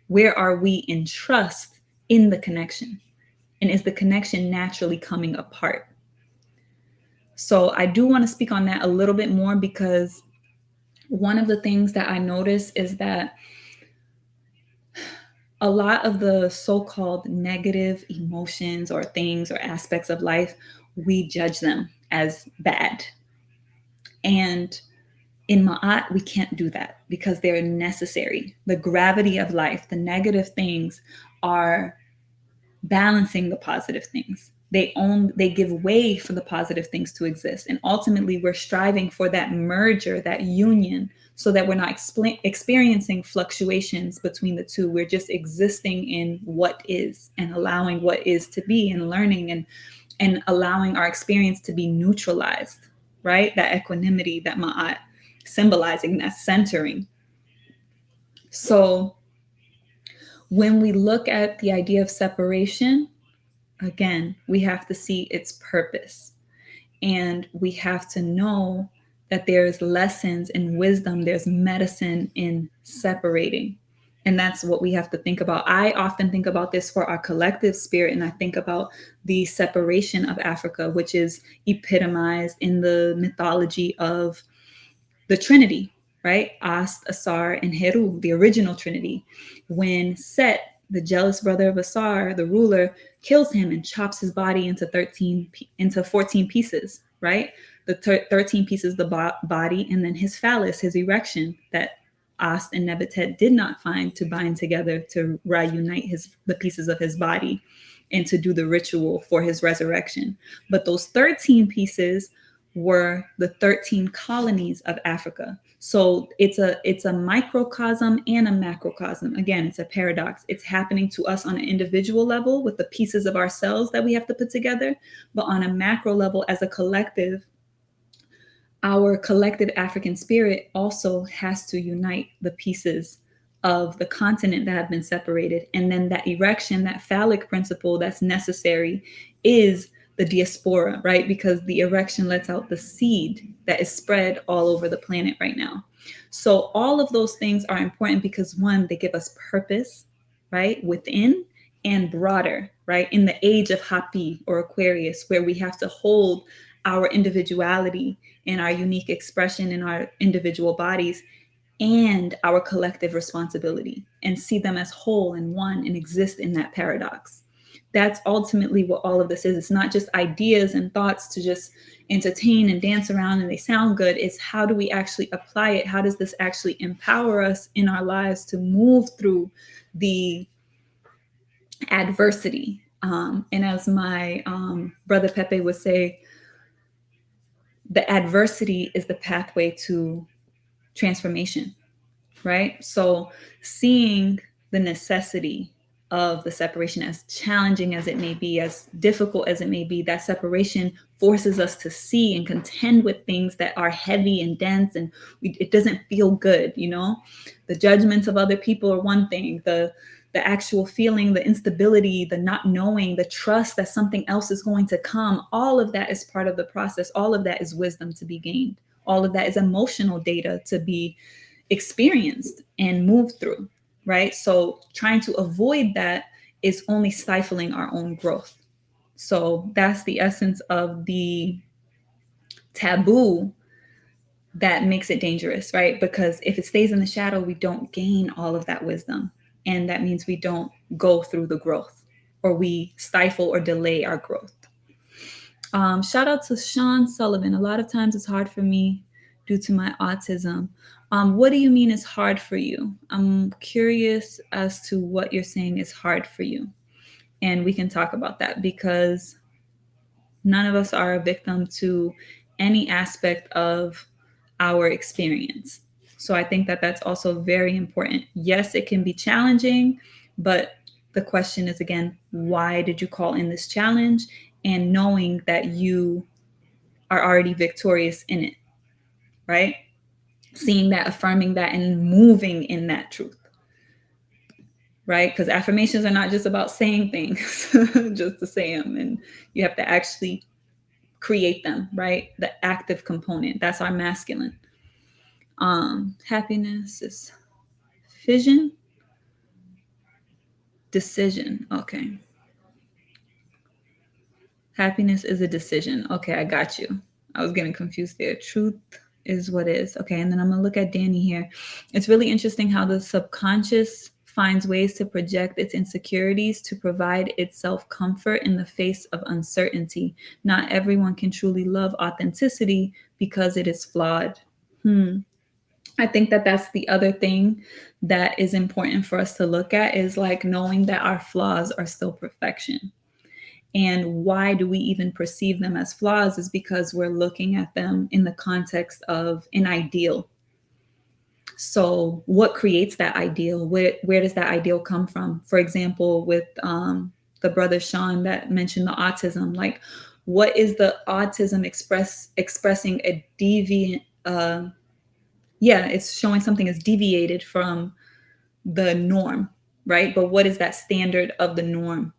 Where are we in trust in the connection? And is the connection naturally coming apart? So I do want to speak on that a little bit more because one of the things that I notice is that a lot of the so-called negative emotions or things or aspects of life, we judge them as bad. And in Ma'at, we can't do that because they're necessary. The gravity of life, the negative things are balancing the positive things. They give way for the positive things to exist. And ultimately, we're striving for that merger, that union, so that we're not experiencing fluctuations between the two. We're just existing in what is and allowing what is to be and learning and allowing our experience to be neutralized, right? That equanimity, that ma'at, symbolizing that centering. So when we look at the idea of separation, again, we have to see its purpose. And we have to know that there's lessons and wisdom, there's medicine in separating. And that's what we have to think about. I often think about this for our collective spirit, and I think about the separation of Africa, which is epitomized in the mythology of the Trinity, right? Ast, Asar, and Heru, the original Trinity. When Set, the jealous brother of Asar, the ruler, kills him and chops his body into 14 pieces, right? The 13 pieces the body, and then his phallus, his erection that Ast and Nebutet did not find to bind together to reunite the pieces of his body and to do the ritual for his resurrection. But those 13 pieces were the 13 colonies of Africa. So it's a microcosm and a macrocosm. Again, it's a paradox. It's happening to us on an individual level with the pieces of ourselves that we have to put together, but on a macro level as a collective, our collective African spirit also has to unite the pieces of the continent that have been separated. And then that erection, that phallic principle that's necessary is the diaspora, right? Because the erection lets out the seed that is spread all over the planet right now. So all of those things are important because one, they give us purpose, right? Within and broader, right? In the age of Hapi or Aquarius, where we have to hold our individuality and our unique expression in our individual bodies and our collective responsibility and see them as whole and one and exist in that paradox. That's ultimately what all of this is. It's not just ideas and thoughts to just entertain and dance around and they sound good. It's how do we actually apply it? How does this actually empower us in our lives to move through the adversity? And as my brother Pepe would say, the adversity is the pathway to transformation, right? So seeing the necessity of the separation, as challenging as it may be, as difficult as it may be, that separation forces us to see and contend with things that are heavy and dense, and it doesn't feel good, you know? The judgments of other people are one thing, the actual feeling, the instability, the not knowing, the trust that something else is going to come, all of that is part of the process. All of that is wisdom to be gained. All of that is emotional data to be experienced and moved through, right? So trying to avoid that is only stifling our own growth. So that's the essence of the taboo that makes it dangerous, right? Because if it stays in the shadow, we don't gain all of that wisdom. And that means we don't go through the growth, or we stifle or delay our growth. Shout out to Sean Sullivan. A lot of times it's hard for me due to my autism. What do you mean is hard for you? I'm curious as to what you're saying is hard for you. And we can talk about that because none of us are a victim to any aspect of our experience. So I think that that's also very important. Yes, it can be challenging, but the question is again, why did you call in this challenge? And knowing that you are already victorious in it, right? Seeing that, affirming that, and moving in that truth, right? Because affirmations are not just about saying things just to say them, and you have to actually create them, right? The active component, that's our masculine. Happiness is fission, decision. Okay. Happiness is a decision. Okay, I got you. I was getting confused there. Truth is what is. Okay, and then I'm gonna look at Danny here. It's really interesting how the subconscious finds ways to project its insecurities to provide itself comfort in the face of uncertainty. Not everyone can truly love authenticity because it is flawed. I think that that's the other thing that is important for us to look at is like knowing that our flaws are still perfection. And why do we even perceive them as flaws is because we're looking at them in the context of an ideal. So, what creates that ideal? Where does that ideal come from? For example, with the brother Sean that mentioned the autism, like, what is the autism expressing a deviant? Yeah, it's showing something is deviated from the norm, right? But what is that standard of the norm?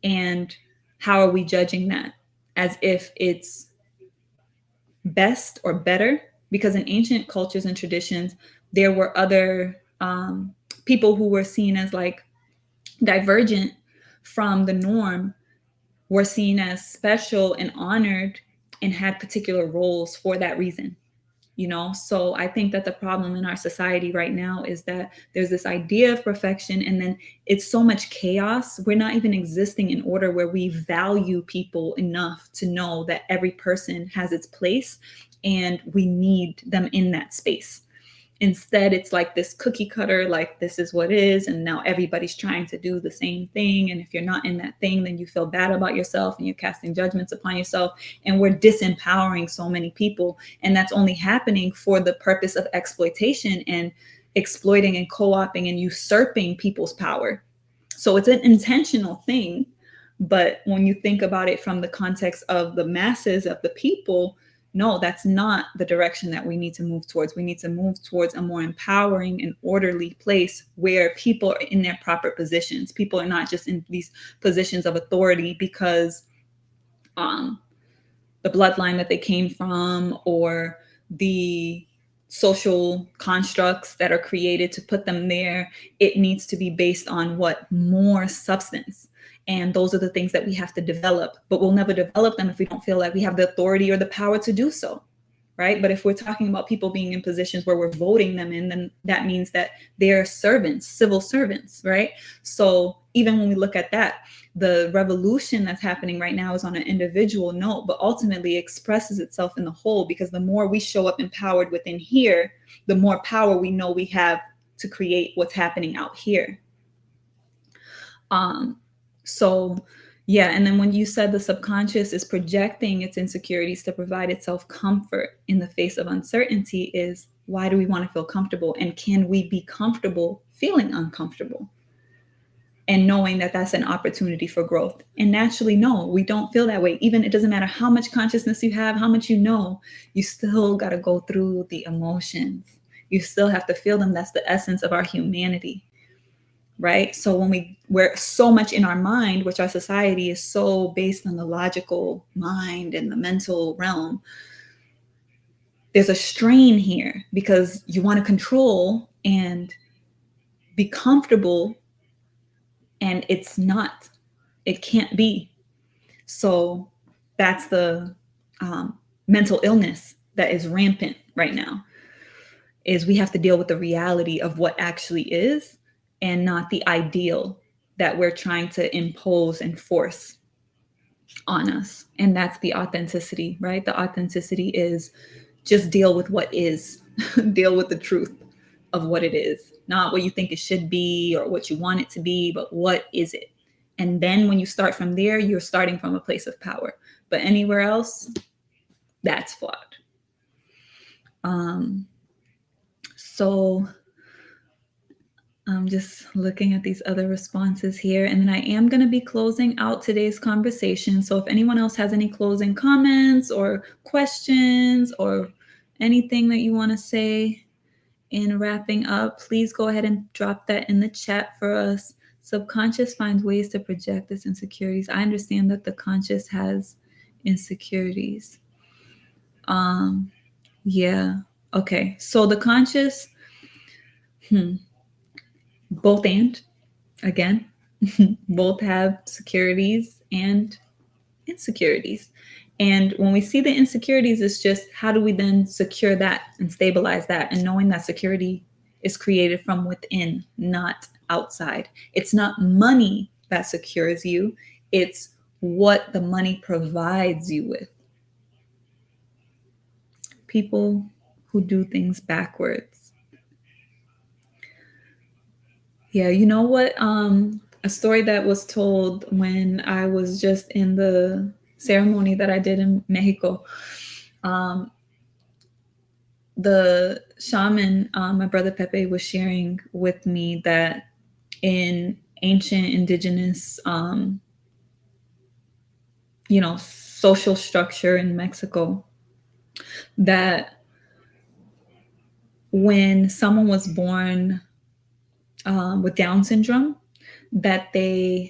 And how are we judging that? As if it's best or better? Because in ancient cultures and traditions, there were other people who were seen as like divergent from the norm, were seen as special and honored and had particular roles for that reason. So I think that the problem in our society right now is that there's this idea of perfection, and then it's so much chaos. We're not even existing in order where we value people enough to know that every person has its place and we need them in that space. Instead, it's like this cookie cutter, like this is what is, and now everybody's trying to do the same thing. And if you're not in that thing, then you feel bad about yourself and you're casting judgments upon yourself. And we're disempowering so many people. And that's only happening for the purpose of exploitation and exploiting and co-opting and usurping people's power. So it's an intentional thing. But when you think about it from the context of the masses of the people, no, that's not the direction that we need to move towards. We need to move towards a more empowering and orderly place where people are in their proper positions. People are not just in these positions of authority because the bloodline that they came from or the social constructs that are created to put them there. It needs to be based on what? More substance. And those are the things that we have to develop, but we'll never develop them if we don't feel like we have the authority or the power to do so. Right. But if we're talking about people being in positions where we're voting them in, then that means that they're servants, civil servants. Right. So even when we look at that, the revolution that's happening right now is on an individual note, but ultimately expresses itself in the whole, because the more we show up empowered within here, the more power we know we have to create what's happening out here. So yeah, and then when you said the subconscious is projecting its insecurities to provide itself comfort in the face of uncertainty, is why do we want to feel comfortable? And can we be comfortable feeling uncomfortable? And knowing that that's an opportunity for growth. And naturally, no, we don't feel that way. Even it doesn't matter how much consciousness you have, how much you still got to go through the emotions. You still have to feel them. That's the essence of our humanity. Right. So when we're so much in our mind, which our society is so based on the logical mind and the mental realm, there's a strain here because you want to control and be comfortable, and it's not, it can't be. So that's the mental illness that is rampant right now, is we have to deal with the reality of what actually is and not the ideal that we're trying to impose and force on us. And that's the authenticity, right? The authenticity is just deal with what is, deal with the truth of what it is, not what you think it should be or what you want it to be, but what is it? And then when you start from there, you're starting from a place of power. But anywhere else, that's flawed. So I'm just looking at these other responses here, and then I am going to be closing out today's conversation. So if anyone else has any closing comments or questions or anything that you want to say in wrapping up, please go ahead and drop that in the chat for us. Subconscious finds ways to project its insecurities. I understand that the conscious has insecurities. Yeah. Okay. So the conscious, both and, again, both have securities and insecurities. And when we see the insecurities, it's just how do we then secure that and stabilize that? And knowing that security is created from within, not outside. It's not money that secures you, it's what the money provides you with. People who do things backwards. Yeah, you know what? A story that was told when I was just in the ceremony that I did in Mexico. The shaman, my brother Pepe, was sharing with me that in ancient indigenous, social structure in Mexico, that when someone was born with Down syndrome, that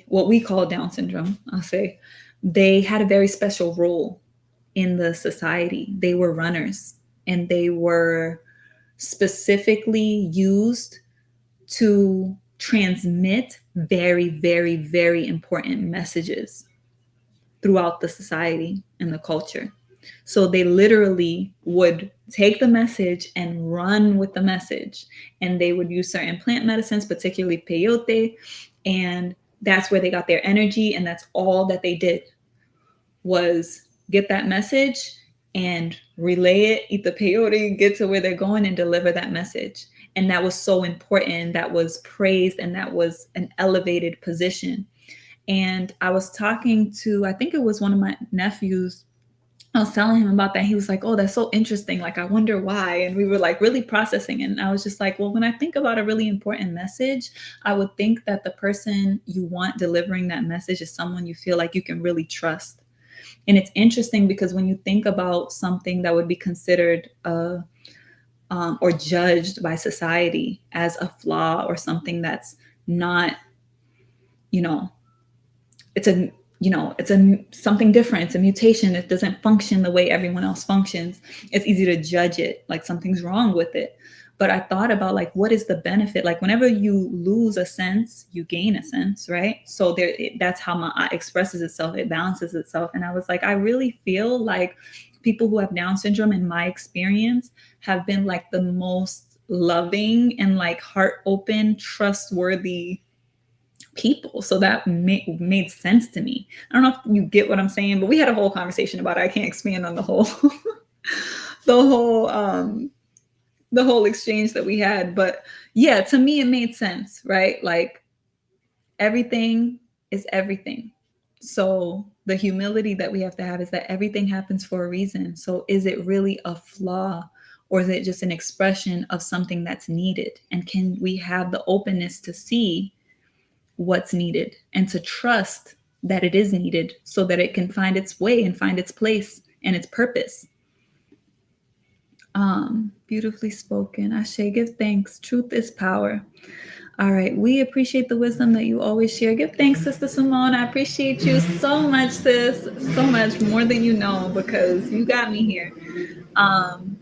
what we call Down syndrome, I'll say, they had a very special role in the society. They were runners, and they were specifically used to transmit very, very, very important messages throughout the society and the culture. So they literally would take the message and run with the message. And they would use certain plant medicines, particularly peyote. And that's where they got their energy. And that's all that they did, was get that message and relay it, eat the peyote, get to where they're going and deliver that message. And that was so important. That was praised, and that was an elevated position. And I was talking to, I think it was one of my nephews. I was telling him about that. He was like, "Oh, that's so interesting. Like, I wonder why." And we were like really processing it. And I was just like, well, when I think about a really important message, I would think that the person you want delivering that message is someone you feel like you can really trust. And it's interesting because when you think about something that would be considered or judged by society as a flaw or something that's not, it's a something different. It's a mutation. It doesn't function the way everyone else functions. It's easy to judge it, like something's wrong with it. But I thought about, like, what is the benefit? Like, whenever you lose a sense, you gain a sense, right? So that's how my eye expresses itself. It balances itself. And I was like, I really feel like people who have Down syndrome, in my experience, have been like the most loving and like heart open, trustworthy people. So that made sense to me. I don't know if you get what I'm saying, but we had a whole conversation about it. I can't expand on the whole the whole exchange that we had. But yeah, to me it made sense, right? Like, everything is everything. So the humility that we have to have is that everything happens for a reason. So is it really a flaw, or is it just an expression of something that's needed? And can we have the openness to see what's needed and to trust that it is needed, so that it can find its way and find its place and its purpose? Beautifully spoken. Ashe, give thanks. Truth is power. All right. We appreciate the wisdom that you always share. Give thanks, Sister Simone. I appreciate you so much, sis. So much, more than you know, because you got me here.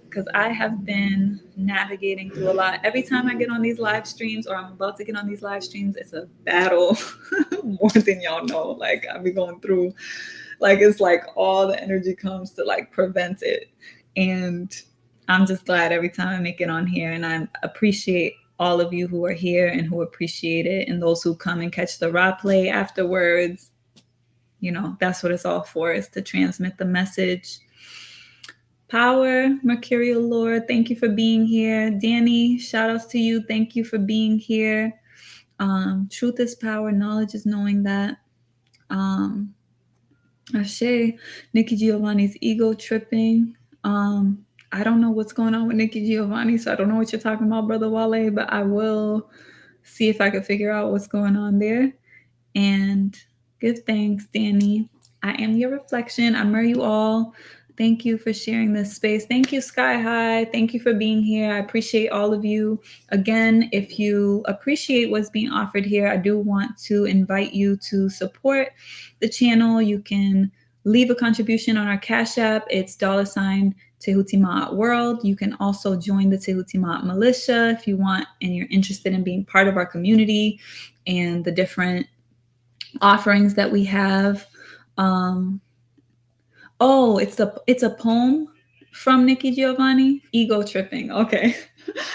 Because I have been navigating through a lot. Every time I get on these live streams, or I'm about to get on these live streams, it's a battle more than y'all know. Like, I'll be going through, like, it's like all the energy comes to like prevent it. And I'm just glad every time I make it on here, and I appreciate all of you who are here and who appreciate it, and those who come and catch the replay afterwards. That's what it's all for, is to transmit the message. Power, Mercurial Lord, thank you for being here. Danny, shout outs to you. Thank you for being here. Truth is power, knowledge is knowing that. Ashe, Nikki Giovanni's ego tripping. I don't know what's going on with Nikki Giovanni, so I don't know what you're talking about, Brother Wale, but I will see if I can figure out what's going on there. And give thanks, Danny. I am your reflection. I mirror you all. Thank you for sharing this space. Thank you, Sky High. Thank you for being here. I appreciate all of you. Again, if you appreciate what's being offered here, I do want to invite you to support the channel. You can leave a contribution on our Cash App. It's $ Tehuti Ma'at World. You can also join the Tehuti Ma'at Militia if you want and you're interested in being part of our community and the different offerings that we have. Oh, it's a poem from Nikki Giovanni. Ego tripping. Okay.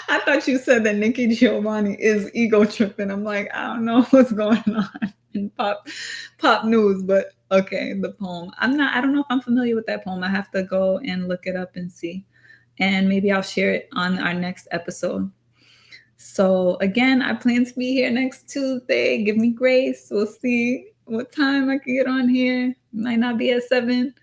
I thought you said that Nikki Giovanni is ego tripping. I'm like, I don't know what's going on in pop news, but okay, the poem. I don't know if I'm familiar with that poem. I have to go and look it up and see. And maybe I'll share it on our next episode. So again, I plan to be here next Tuesday. Give me grace. We'll see what time I can get on here. Might not be at 7.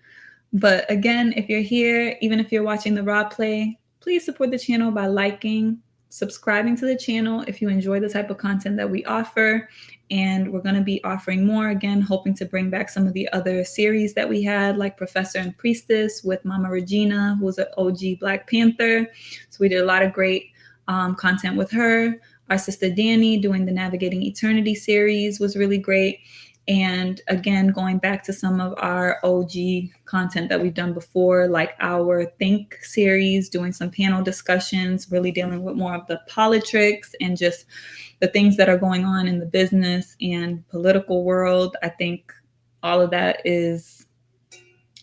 But again, if you're here, even if you're watching the raw play, please support the channel by liking, subscribing to the channel if you enjoy the type of content that we offer. And we're going to be offering more, again, hoping to bring back some of the other series that we had, like Professor and Priestess with Mama Regina, who's an OG Black Panther. So we did a lot of great content with her. Our sister Danny doing the Navigating Eternity series was really great. And again, going back to some of our OG content that we've done before, like our Think series, doing some panel discussions, really dealing with more of the politics and just the things that are going on in the business and political world. I think all of that is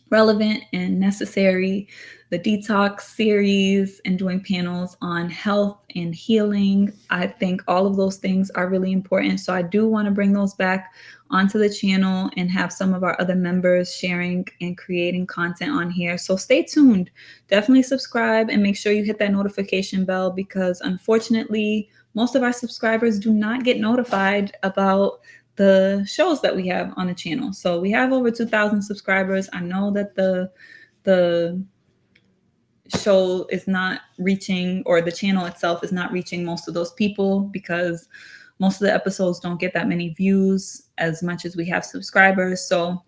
relevant and necessary. The detox series and doing panels on health and healing. I think all of those things are really important. So I do want to bring those back onto the channel and have some of our other members sharing and creating content on here. So stay tuned. Definitely subscribe and make sure you hit that notification bell, because unfortunately, most of our subscribers do not get notified about the shows that we have on the channel. So we have over 2,000 subscribers. I know that the show is not reaching, or the channel itself is not reaching most of those people, because most of the episodes don't get that many views as much as we have subscribers. So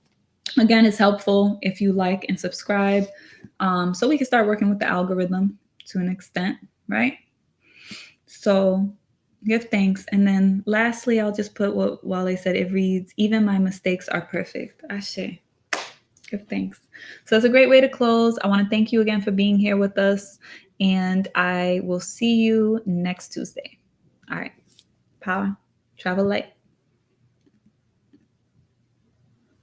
again, it's helpful if you like and subscribe, so we can start working with the algorithm to an extent, right? So give thanks. And then lastly, I'll just put what Wale said. It reads, even my mistakes are perfect. Ashe. Give thanks. So that's a great way to close. I want to thank you again for being here with us, and I will see you next Tuesday. All right. Power. Travel light.